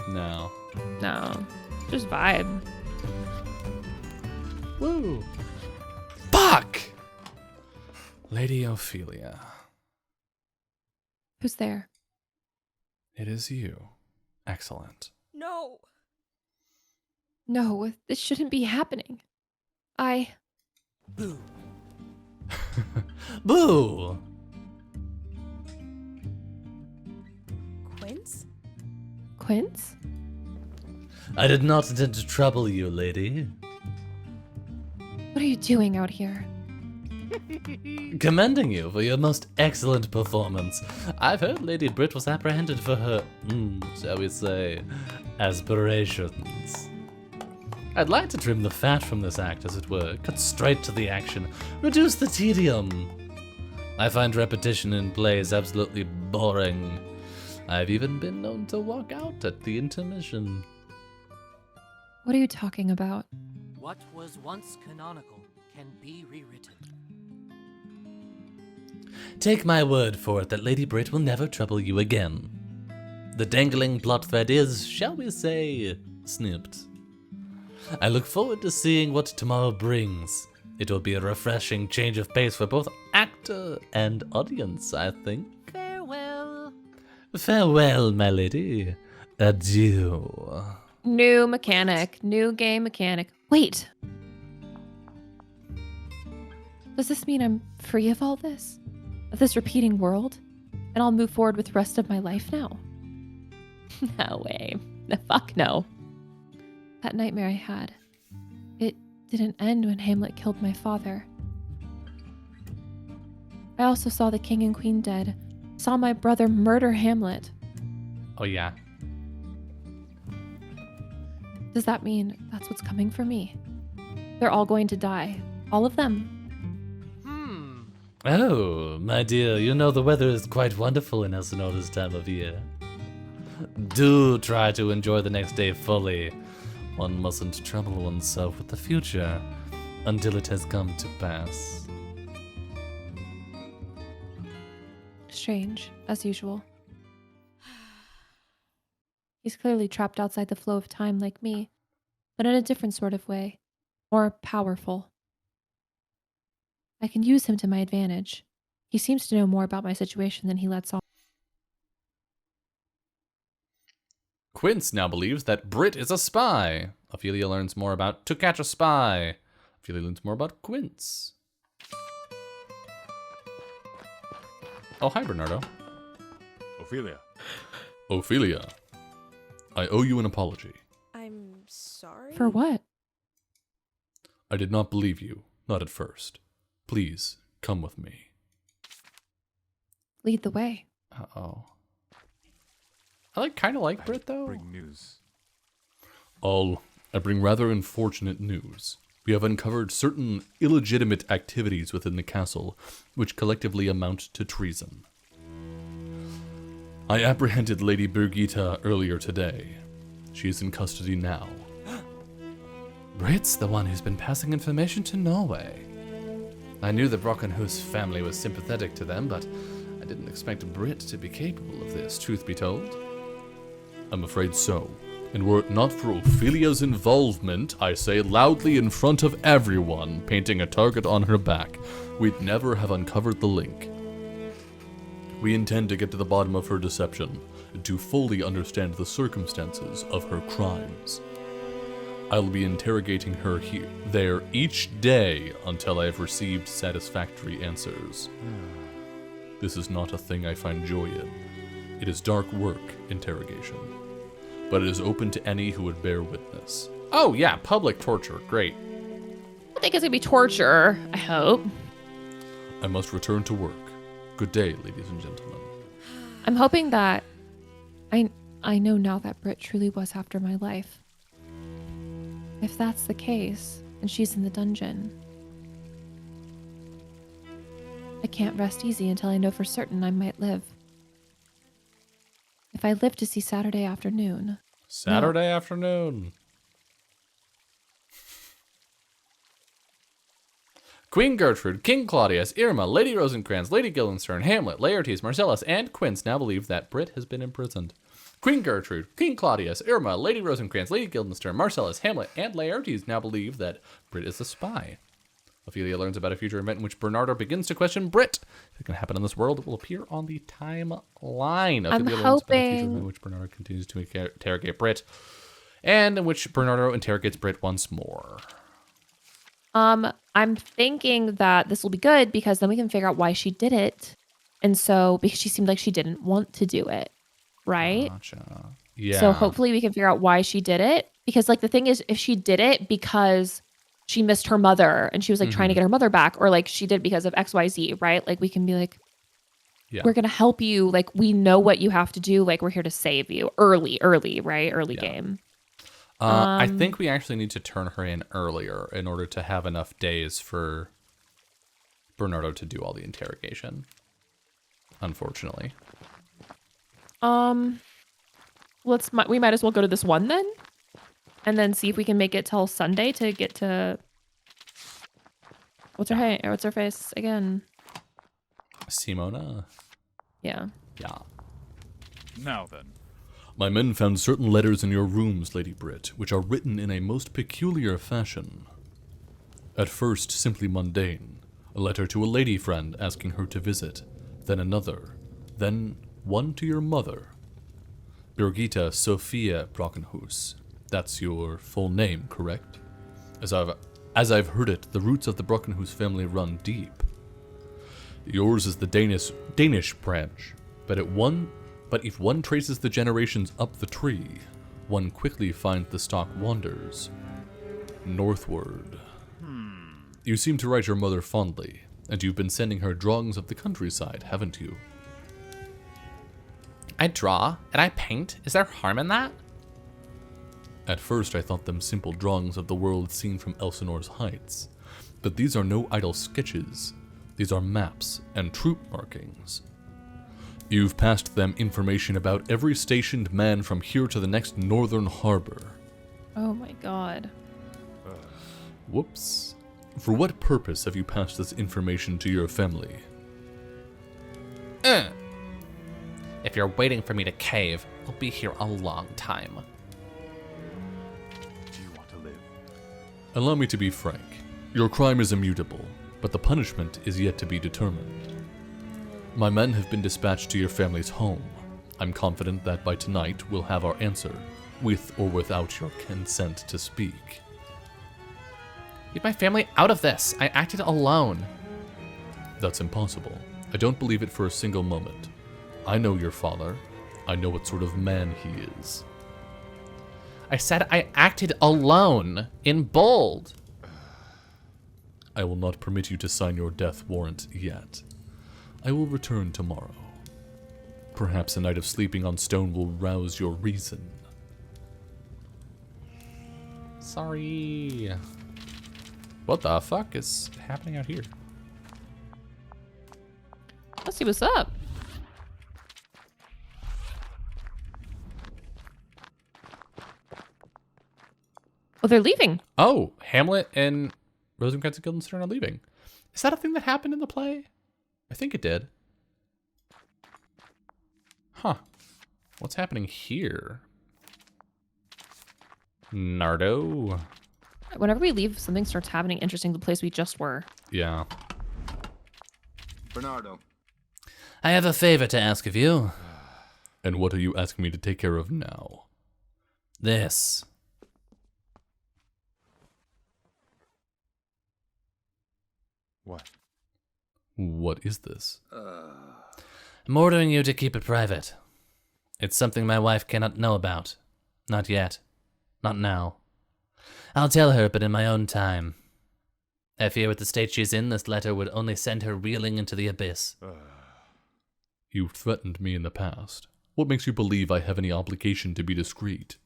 No. No. Just vibe. Woo! Fuck! Lady Ophelia. Who's there? It is you. Excellent. No. No, this shouldn't be happening. Boo. Boo! Quince? Quince? I did not intend to trouble you, lady. What are you doing out here? Commending you for your most excellent performance. I've heard Lady Brit was apprehended for her, shall we say, aspirations. I'd like to trim the fat from this act, as it were, cut straight to the action, reduce the tedium. I find repetition in plays absolutely boring. I've even been known to walk out at the intermission. What are you talking about? What was once canonical can be rewritten. Take my word for it that Lady Brit will never trouble you again. The dangling plot thread is, shall we say, snipped. I look forward to seeing what tomorrow brings. It will be a refreshing change of pace for both actor and audience, I think. Farewell. Farewell, my lady. Adieu. New mechanic. New game mechanic. Wait. Does this mean I'm free of all this? Of this repeating world? And I'll move forward with the rest of my life now? No way. The fuck no. That nightmare I had, it didn't end when Hamlet killed my father. I also saw the king and queen dead, saw my brother murder Hamlet. Oh yeah. Does that mean that's what's coming for me? They're all going to die. All of them. Oh, my dear, you know the weather is quite wonderful in Elsinore this time of year. Do try to enjoy the next day fully. One mustn't trouble oneself with the future until it has come to pass. Strange, as usual. He's clearly trapped outside the flow of time like me, but in a different sort of way. More powerful. I can use him to my advantage. He seems to know more about my situation than he lets on. Quince now believes that Brit is a spy. Ophelia learns more about To Catch a Spy. Ophelia learns more about Quince. Oh, hi, Bernardo. Ophelia. Ophelia, I owe you an apology. I'm sorry? For what? I did not believe you, not at first. Please, come with me. Lead the way. Uh-oh. I kind of like Brit, though. Bring news. I bring rather unfortunate news. We have uncovered certain illegitimate activities within the castle, which collectively amount to treason. I apprehended Lady Birgitta earlier today. She is in custody now. Brit's the one who's been passing information to Norway. I knew the Brockenhus family was sympathetic to them, but I didn't expect Brit to be capable of this, truth be told. I'm afraid so. And were it not for Ophelia's involvement, I say loudly in front of everyone, painting a target on her back, we'd never have uncovered the link. We intend to get to the bottom of her deception, and to fully understand the circumstances of her crimes. I'll be interrogating her there each day until I have received satisfactory answers. This is not a thing I find joy in. It is dark work, interrogation. But it is open to any who would bear witness. Oh yeah, public torture, great. I think it's gonna be torture, I hope. I must return to work. Good day, ladies and gentlemen. I'm hoping that I know now that Brit truly was after my life. If that's the case, and she's in the dungeon, I can't rest easy until I know for certain I might live. If I live to see Saturday afternoon. Saturday afternoon. Queen Gertrude, King Claudius, Irma, Lady Rosencrantz, Lady Guildenstern, Hamlet, Laertes, Marcellus, and Quince now believe that Brit has been imprisoned. Queen Gertrude, King Claudius, Irma, Lady Rosencrantz, Lady Guildenstern, Marcellus, Hamlet, and Laertes now believe that Brit is a spy. Ophelia learns about a future event in which Bernardo begins to question Brit. If it can happen in this world, it will appear on the timeline. Ophelia learns about a future event in which Bernardo continues to interrogate Brit, and in which Bernardo interrogates Brit once more. I'm thinking that this will be good because then we can figure out why she did it. And so, because she seemed like she didn't want to do it, right? Gotcha. Yeah. So hopefully we can figure out why she did it. Because like the thing is, if she did it because she missed her mother and she was like trying to get her mother back, or like she did because of XYZ, right? Like we can be like, Yeah. we're going to help you. Like we know what you have to do. Like we're here to save you early, right? Early game. I think we actually need to turn her in earlier in order to have enough days for Bernardo to do all the interrogation. Unfortunately. We might as well go to this one then, and then see if we can make it till Sunday to get to what's her face again? Simona. Yeah. Yeah. Now then. My men found certain letters in your rooms, Lady Brit, which are written in a most peculiar fashion. At first, simply mundane. A letter to a lady friend asking her to visit. Then another. Then one to your mother. Birgitta Sophia Brockenhus. That's your full name, correct? As I've heard it, the roots of the Brockenhus family run deep. Yours is the Danish branch, but if one traces the generations up the tree, one quickly finds the stock wanders northward. You seem to write your mother fondly, and you've been sending her drawings of the countryside, haven't you? I draw, and I paint. Is there harm in that? At first I thought them simple drawings of the world seen from Elsinore's heights, but these are no idle sketches. These are maps and troop markings. You've passed them information about every stationed man from here to the next northern harbor. Oh my god. Whoops. For what purpose have you passed this information to your family? If you're waiting for me to cave, I'll be here a long time. Do you want to live? Allow me to be frank. Your crime is immutable, but the punishment is yet to be determined. My men have been dispatched to your family's home. I'm confident that by tonight we'll have our answer, with or without your consent to speak. Keep my family out of this. I acted alone. That's impossible. I don't believe it for a single moment. I know your father. I know what sort of man he is. I said I acted alone, in bold. I will not permit you to sign your death warrant yet. I will return tomorrow. Perhaps a night of sleeping on stone will rouse your reason. Sorry. What the fuck is happening out here? Let's see what's up. Oh, they're leaving. Oh, Hamlet and Rosencrantz and Guildenstern are leaving. Is that a thing that happened in the play? I think it did. Huh. What's happening here? Nardo. Whenever we leave, something starts happening interesting to the place we just were. Yeah. Bernardo. I have a favor to ask of you. And what are you asking me to take care of now? This. What? What is this? I'm ordering you to keep it private. It's something my wife cannot know about. Not yet. Not now. I'll tell her, but in my own time. I fear with the state she's in, this letter would only send her reeling into the abyss. You've threatened me in the past. What makes you believe I have any obligation to be discreet?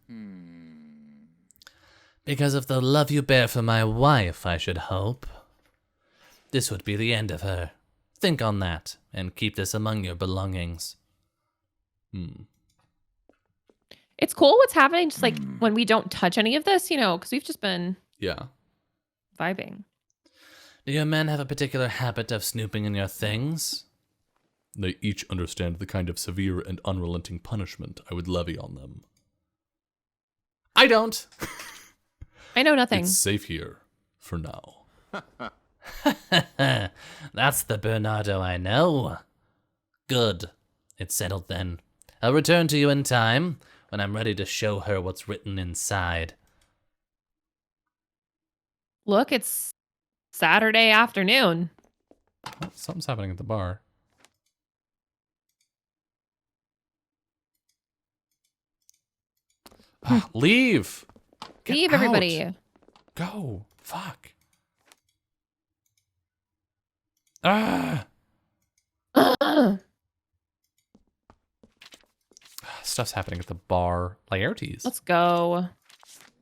Because of the love you bear for my wife, I should hope. This would be the end of her. Think on that, and keep this among your belongings. It's cool what's happening just like when we don't touch any of this, you know, because we've just been Yeah. vibing. Do your men have a particular habit of snooping in your things? They each understand the kind of severe and unrelenting punishment I would levy on them. I don't. I know nothing. It's safe here, for now. That's the Bernardo I know. Good. It's settled then. I'll return to you in time, when I'm ready to show her what's written inside. Look, it's Saturday afternoon. Oh, something's happening at the bar. Leave! Get Leave, out. everybody. Go! Fuck! Ah! Stuff's happening at the bar. Laertes. Let's go.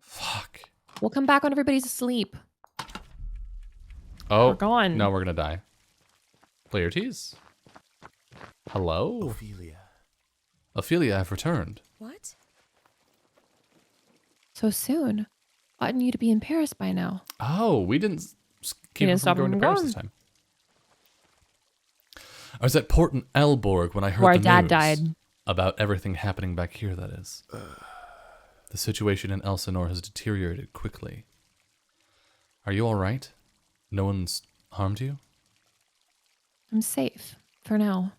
Fuck. We'll come back when everybody's asleep. Oh, We're gone. no, we're gonna die. Laertes? Hello? Ophelia. Ophelia, I've returned. What? So soon. Oughtn't you to be in Paris by now? Oh, we didn't keep didn't her stop from going him to from Paris this going. time. I was at Port in Elborg when I heard Where our the dad news died. about everything happening back here, that is. The situation in Elsinore has deteriorated quickly. Are you all right? No one's harmed you? I'm safe. For now.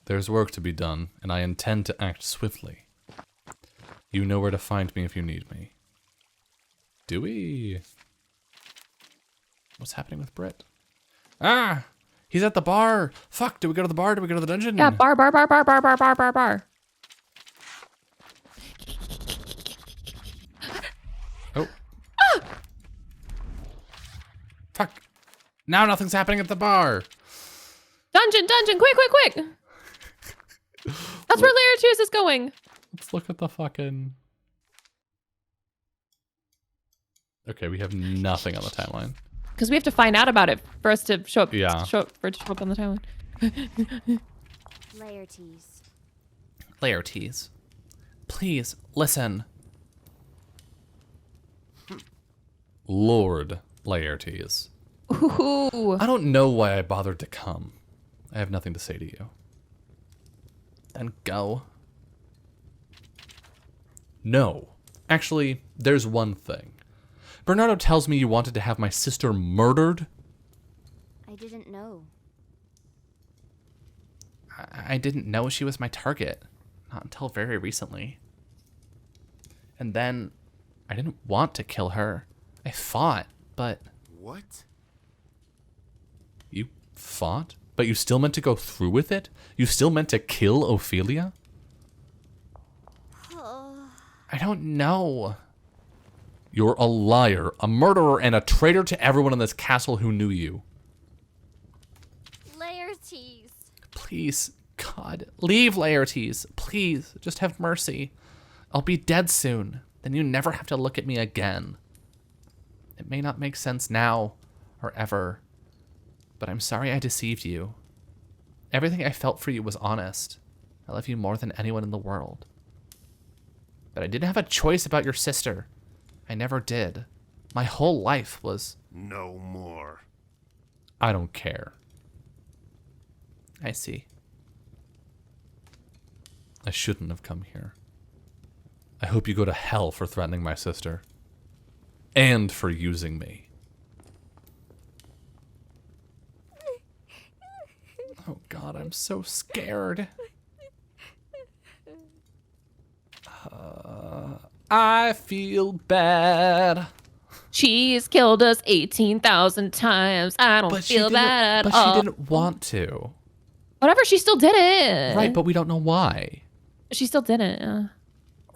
There's work to be done, and I intend to act swiftly. You know where to find me if you need me. Do we? What's happening with Britt? Ah! He's at the bar! Fuck, do we go to the bar? Do we go to the dungeon? Yeah, bar. Oh. Fuck. Now nothing's happening at the bar. Dungeon, quick. That's where Laertes is going. Let's look at the fucking... Okay, we have nothing on the timeline. Because we have to find out about it for us to show up. Yeah. For it to show up on the timeline. Laertes. Laertes. Please, listen. Lord Laertes. Ooh. I don't know why I bothered to come. I have nothing to say to you. Then go. No. Actually, there's one thing. Bernardo tells me you wanted to have my sister murdered. I didn't know. I didn't know she was my target. Not until very recently. And then I didn't want to kill her. I fought, but... What? You fought? But you still meant to go through with it? You still meant to kill Ophelia? I don't know. You're a liar, a murderer, and a traitor to everyone in this castle who knew you. Laertes. Please, God, leave Laertes. Please, just have mercy. I'll be dead soon. Then you never have to look at me again. It may not make sense now or ever, but I'm sorry I deceived you. Everything I felt for you was honest. I love you more than anyone in the world. But I didn't have a choice about your sister. I never did. My whole life was... No more. I don't care. I see. I shouldn't have come here. I hope you go to hell for threatening my sister. And for using me. Oh God, I'm so scared. I feel bad. She's killed us 18,000 times. I don't feel bad at all. She didn't want to. Whatever, she still did it. Right, but we don't know why. She still didn't.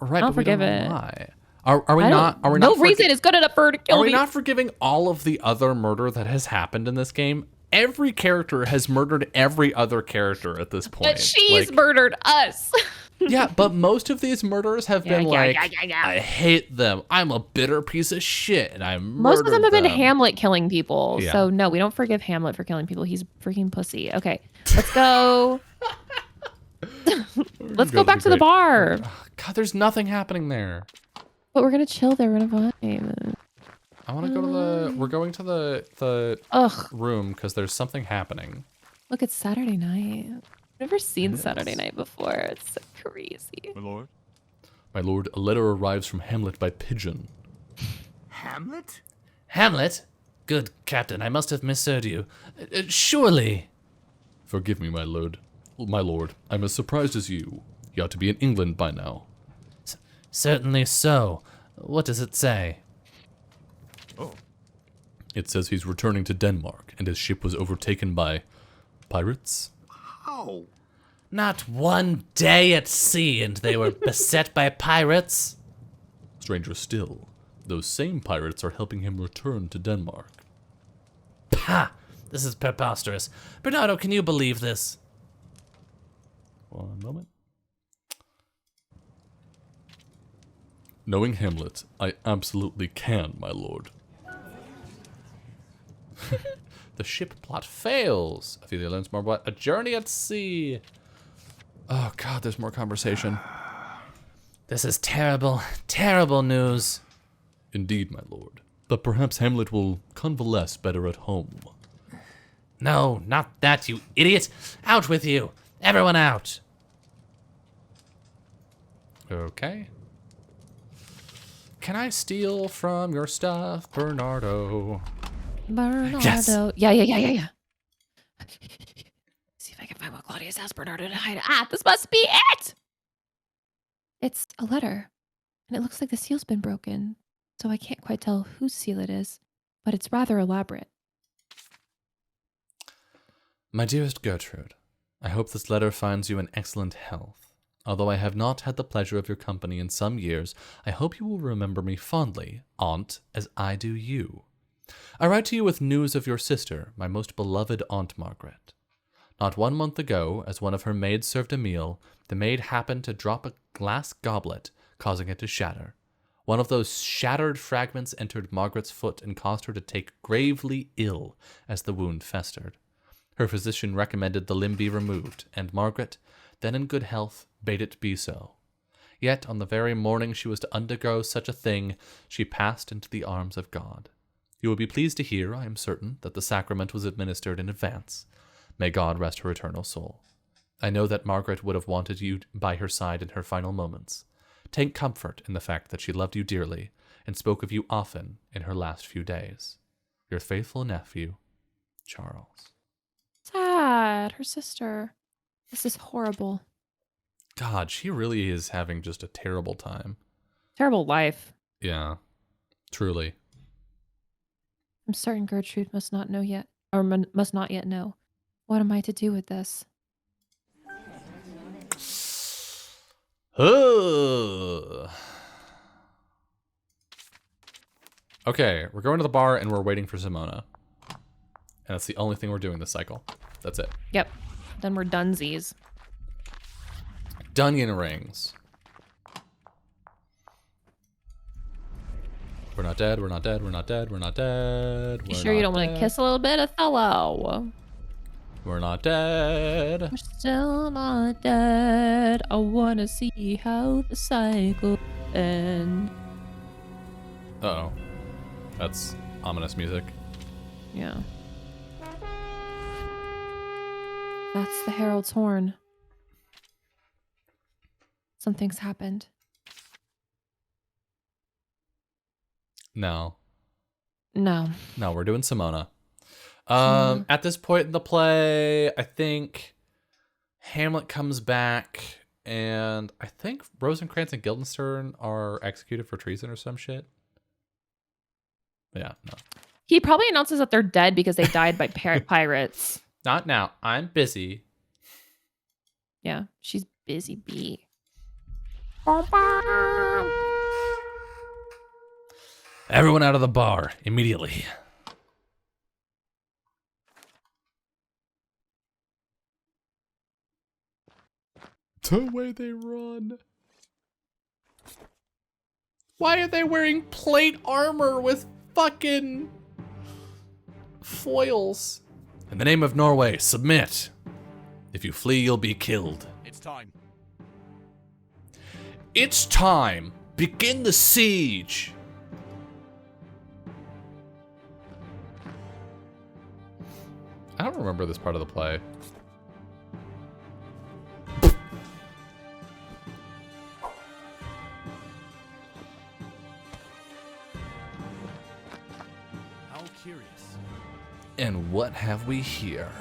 Right, I'll but we don't forgive know it. why. Are we not? Are we no not? reason is good enough for her to kill Are me. we not forgiving all of the other murder that has happened in this game? Every character has murdered every other character at this point. But she's murdered us. Yeah, but most of these murders have been I hate them. I'm a bitter piece of shit, and I murdered Most of them have been them. Hamlet killing people. Yeah. So no, we don't forgive Hamlet for killing people. He's freaking pussy. Okay, let's go. Let's go back to the bar. God, there's nothing happening there. But we're gonna chill there. We're gonna vibe. I want to go to the. We're going to the room because there's something happening. Look, it's Saturday night. I've never seen It Saturday is. night before. It's so crazy. My lord? My lord, a letter arrives from Hamlet by pigeon. Hamlet? Hamlet? Good captain, I must have misheard you. Surely. Forgive me, my lord. My lord, I'm as surprised as you. He ought to be in England by now. Certainly so. What does it say? Oh. It says he's returning to Denmark, and his ship was overtaken by pirates. How? Not one day at sea and they were beset by pirates? Stranger still, those same pirates are helping him return to Denmark. Pah! This is preposterous. Bernardo, can you believe this? One moment. Knowing Hamlet, I absolutely can, my lord. The ship plot fails. Ophelia learns more about a journey at sea. Oh God, there's more conversation. This is terrible, terrible news. Indeed, my lord. But perhaps Hamlet will convalesce better at home. No, not that, you idiot. Out with you. Everyone out. Okay. Can I steal from your stuff, Bernardo? Bernardo. Yes. Yeah. See if I can find what Claudius asked Bernardo to hide. This must be it! It's a letter. And it looks like the seal's been broken. So I can't quite tell whose seal it is. But it's rather elaborate. My dearest Gertrude, I hope this letter finds you in excellent health. Although I have not had the pleasure of your company in some years, I hope you will remember me fondly, Aunt, as I do you. I write to you with news of your sister, my most beloved Aunt Margaret. Not 1 month ago, as one of her maids served a meal, the maid happened to drop a glass goblet, causing it to shatter. One of those shattered fragments entered Margaret's foot and caused her to take gravely ill as the wound festered. Her physician recommended the limb be removed, and Margaret, then in good health, bade it be so. Yet on the very morning she was to undergo such a thing, she passed into the arms of God. You will be pleased to hear, I am certain, that the sacrament was administered in advance. May God rest her eternal soul. I know that Margaret would have wanted you by her side in her final moments. Take comfort in the fact that she loved you dearly and spoke of you often in her last few days. Your faithful nephew, Charles. Sad. Her sister. This is horrible. God, she really is having just a terrible time. Terrible life. Yeah, truly. I'm certain Gertrude must not know yet, or must not yet know. What am I to do with this? Okay, we're going to the bar and we're waiting for Simona. And that's the only thing we're doing this cycle. That's it. Yep. Then we're dunsies. Dunyan rings. We're not dead, we're not dead, we're not dead, we're not dead. You sure you don't want to kiss a little bit, Othello? We're not dead. We're still not dead. I want to see how the cycle ends. Uh-oh. That's ominous music. Yeah. That's the Herald's horn. Something's happened. No. No. No, we're doing Simona. At this point in the play, I think Hamlet comes back, and I think Rosencrantz and Guildenstern are executed for treason or some shit. Yeah, no. He probably announces that they're dead because they died by pirates. Not now. I'm busy. Yeah, she's busy bee. Everyone out of the bar, immediately. The way they run. Why are they wearing plate armor with fucking foils? In the name of Norway, submit. If you flee, you'll be killed. It's time. It's time. Begin the siege. I don't remember this part of the play. How curious. And what have we here?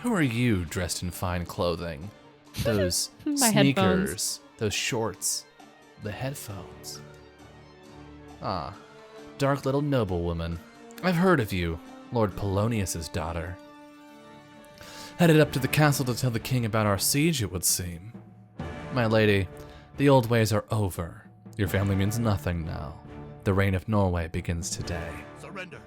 Who are you dressed in fine clothing? Those My sneakers, headphones. those shorts, the headphones. Ah, dark little noblewoman. I've heard of you, Lord Polonius's daughter. Headed up to the castle to tell the king about our siege, it would seem. My lady, the old ways are over. Your family means nothing now. The reign of Norway begins today. Surrender.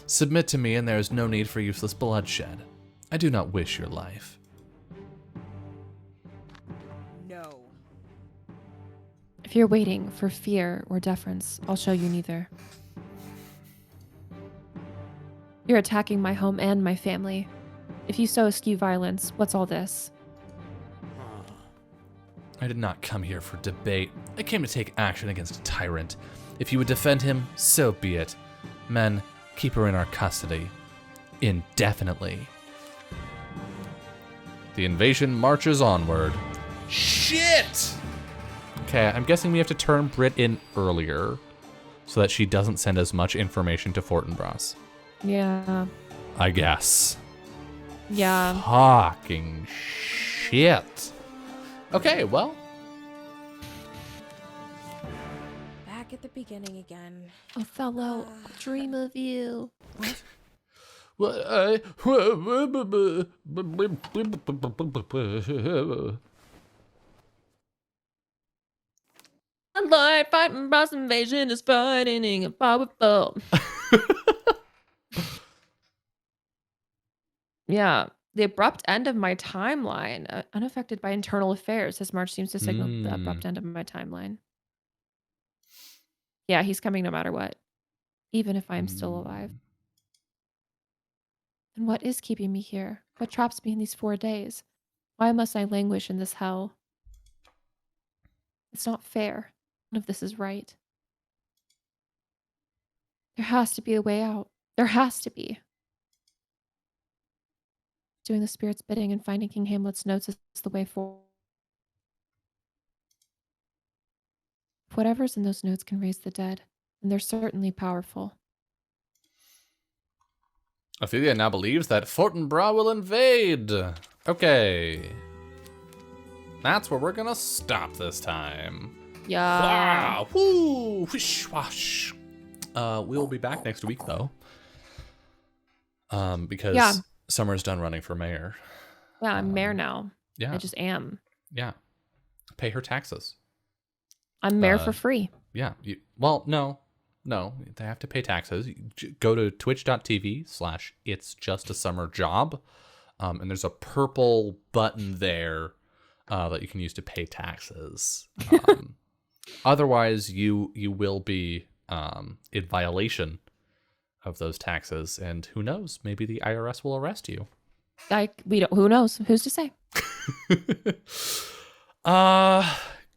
Submit to me, and there is no need for useless bloodshed. I do not wish your life. No. If you're waiting for fear or deference, I'll show you neither. You're attacking my home and my family. If you so eschew violence, what's all this? I did not come here for debate. I came to take action against a tyrant. If you would defend him, so be it. Men, keep her in our custody. Indefinitely. The invasion marches onward. Shit! Okay, I'm guessing we have to turn Brit in earlier so that she doesn't send as much information to Fortinbras. Yeah. I guess. Yeah. Fucking shit. Okay, well. Back at the beginning again. Othello, I'll dream of you. Lord, fighting boss invasion is frightening and powerful. Yeah. The abrupt end of my timeline, unaffected by internal affairs. His march seems to signal the abrupt end of my timeline. Yeah, he's coming no matter what, even if I am still alive. And what is keeping me here? What traps me in these 4 days? Why must I languish in this hell? It's not fair. None of this is right. There has to be a way out. There has to be. Doing the spirit's bidding and finding King Hamlet's notes is the way forward. If whatever's in those notes can raise the dead, then they're certainly powerful. Ophelia now believes that Fortinbras will invade. Okay. That's where we're gonna stop this time. Yeah. Wow. Woo. Whoosh, wash. We'll be back next week though. Because Yeah. Summer's done running for mayor. Yeah, I'm mayor now. Yeah. I just am. Yeah. Pay her taxes. I'm mayor for free. Yeah. No. They have to pay taxes. Go to twitch.tv/itsjustasummerjob. And there's a purple button there that you can use to pay taxes. Otherwise, you will be in violation of those taxes. And who knows? Maybe the IRS will arrest you. We don't. Who knows? Who's to say?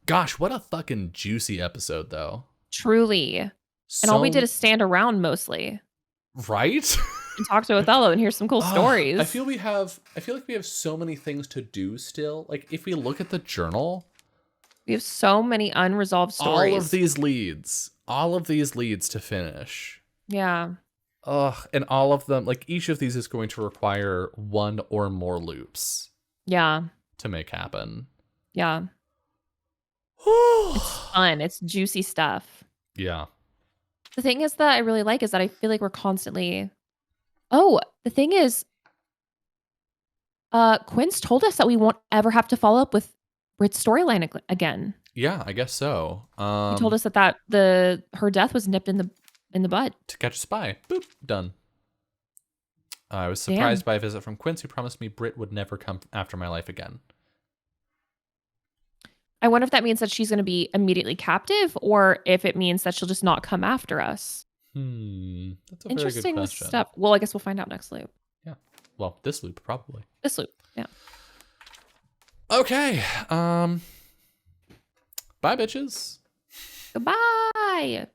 Gosh, what a fucking juicy episode, though. Truly. And all we did is stand around mostly. Right? And talk to Othello and hear some cool stories. I feel like we have so many things to do still. Like if we look at the journal, we have so many unresolved stories. All of these leads to finish. Yeah. And all of them, like each of these is going to require one or more loops. Yeah. To make happen. Yeah. It's fun. It's juicy stuff. Yeah. The thing is that I really like is that I feel like we're constantly. Oh, the thing is, Quinn's told us that we won't ever have to follow up with Brit's storyline again. Yeah, I guess so. He told us that her death was nipped in the bud. To catch a spy. Boop. Done. I was surprised by a visit from Quince, who promised me Brit would never come after my life again. I wonder if that means that she's going to be immediately captive, or if it means that she'll just not come after us. That's a Interesting very good question. stuff. Well, I guess we'll find out next loop. Yeah. Well, this loop probably. This loop. Yeah. Okay. Bye, bitches. Goodbye.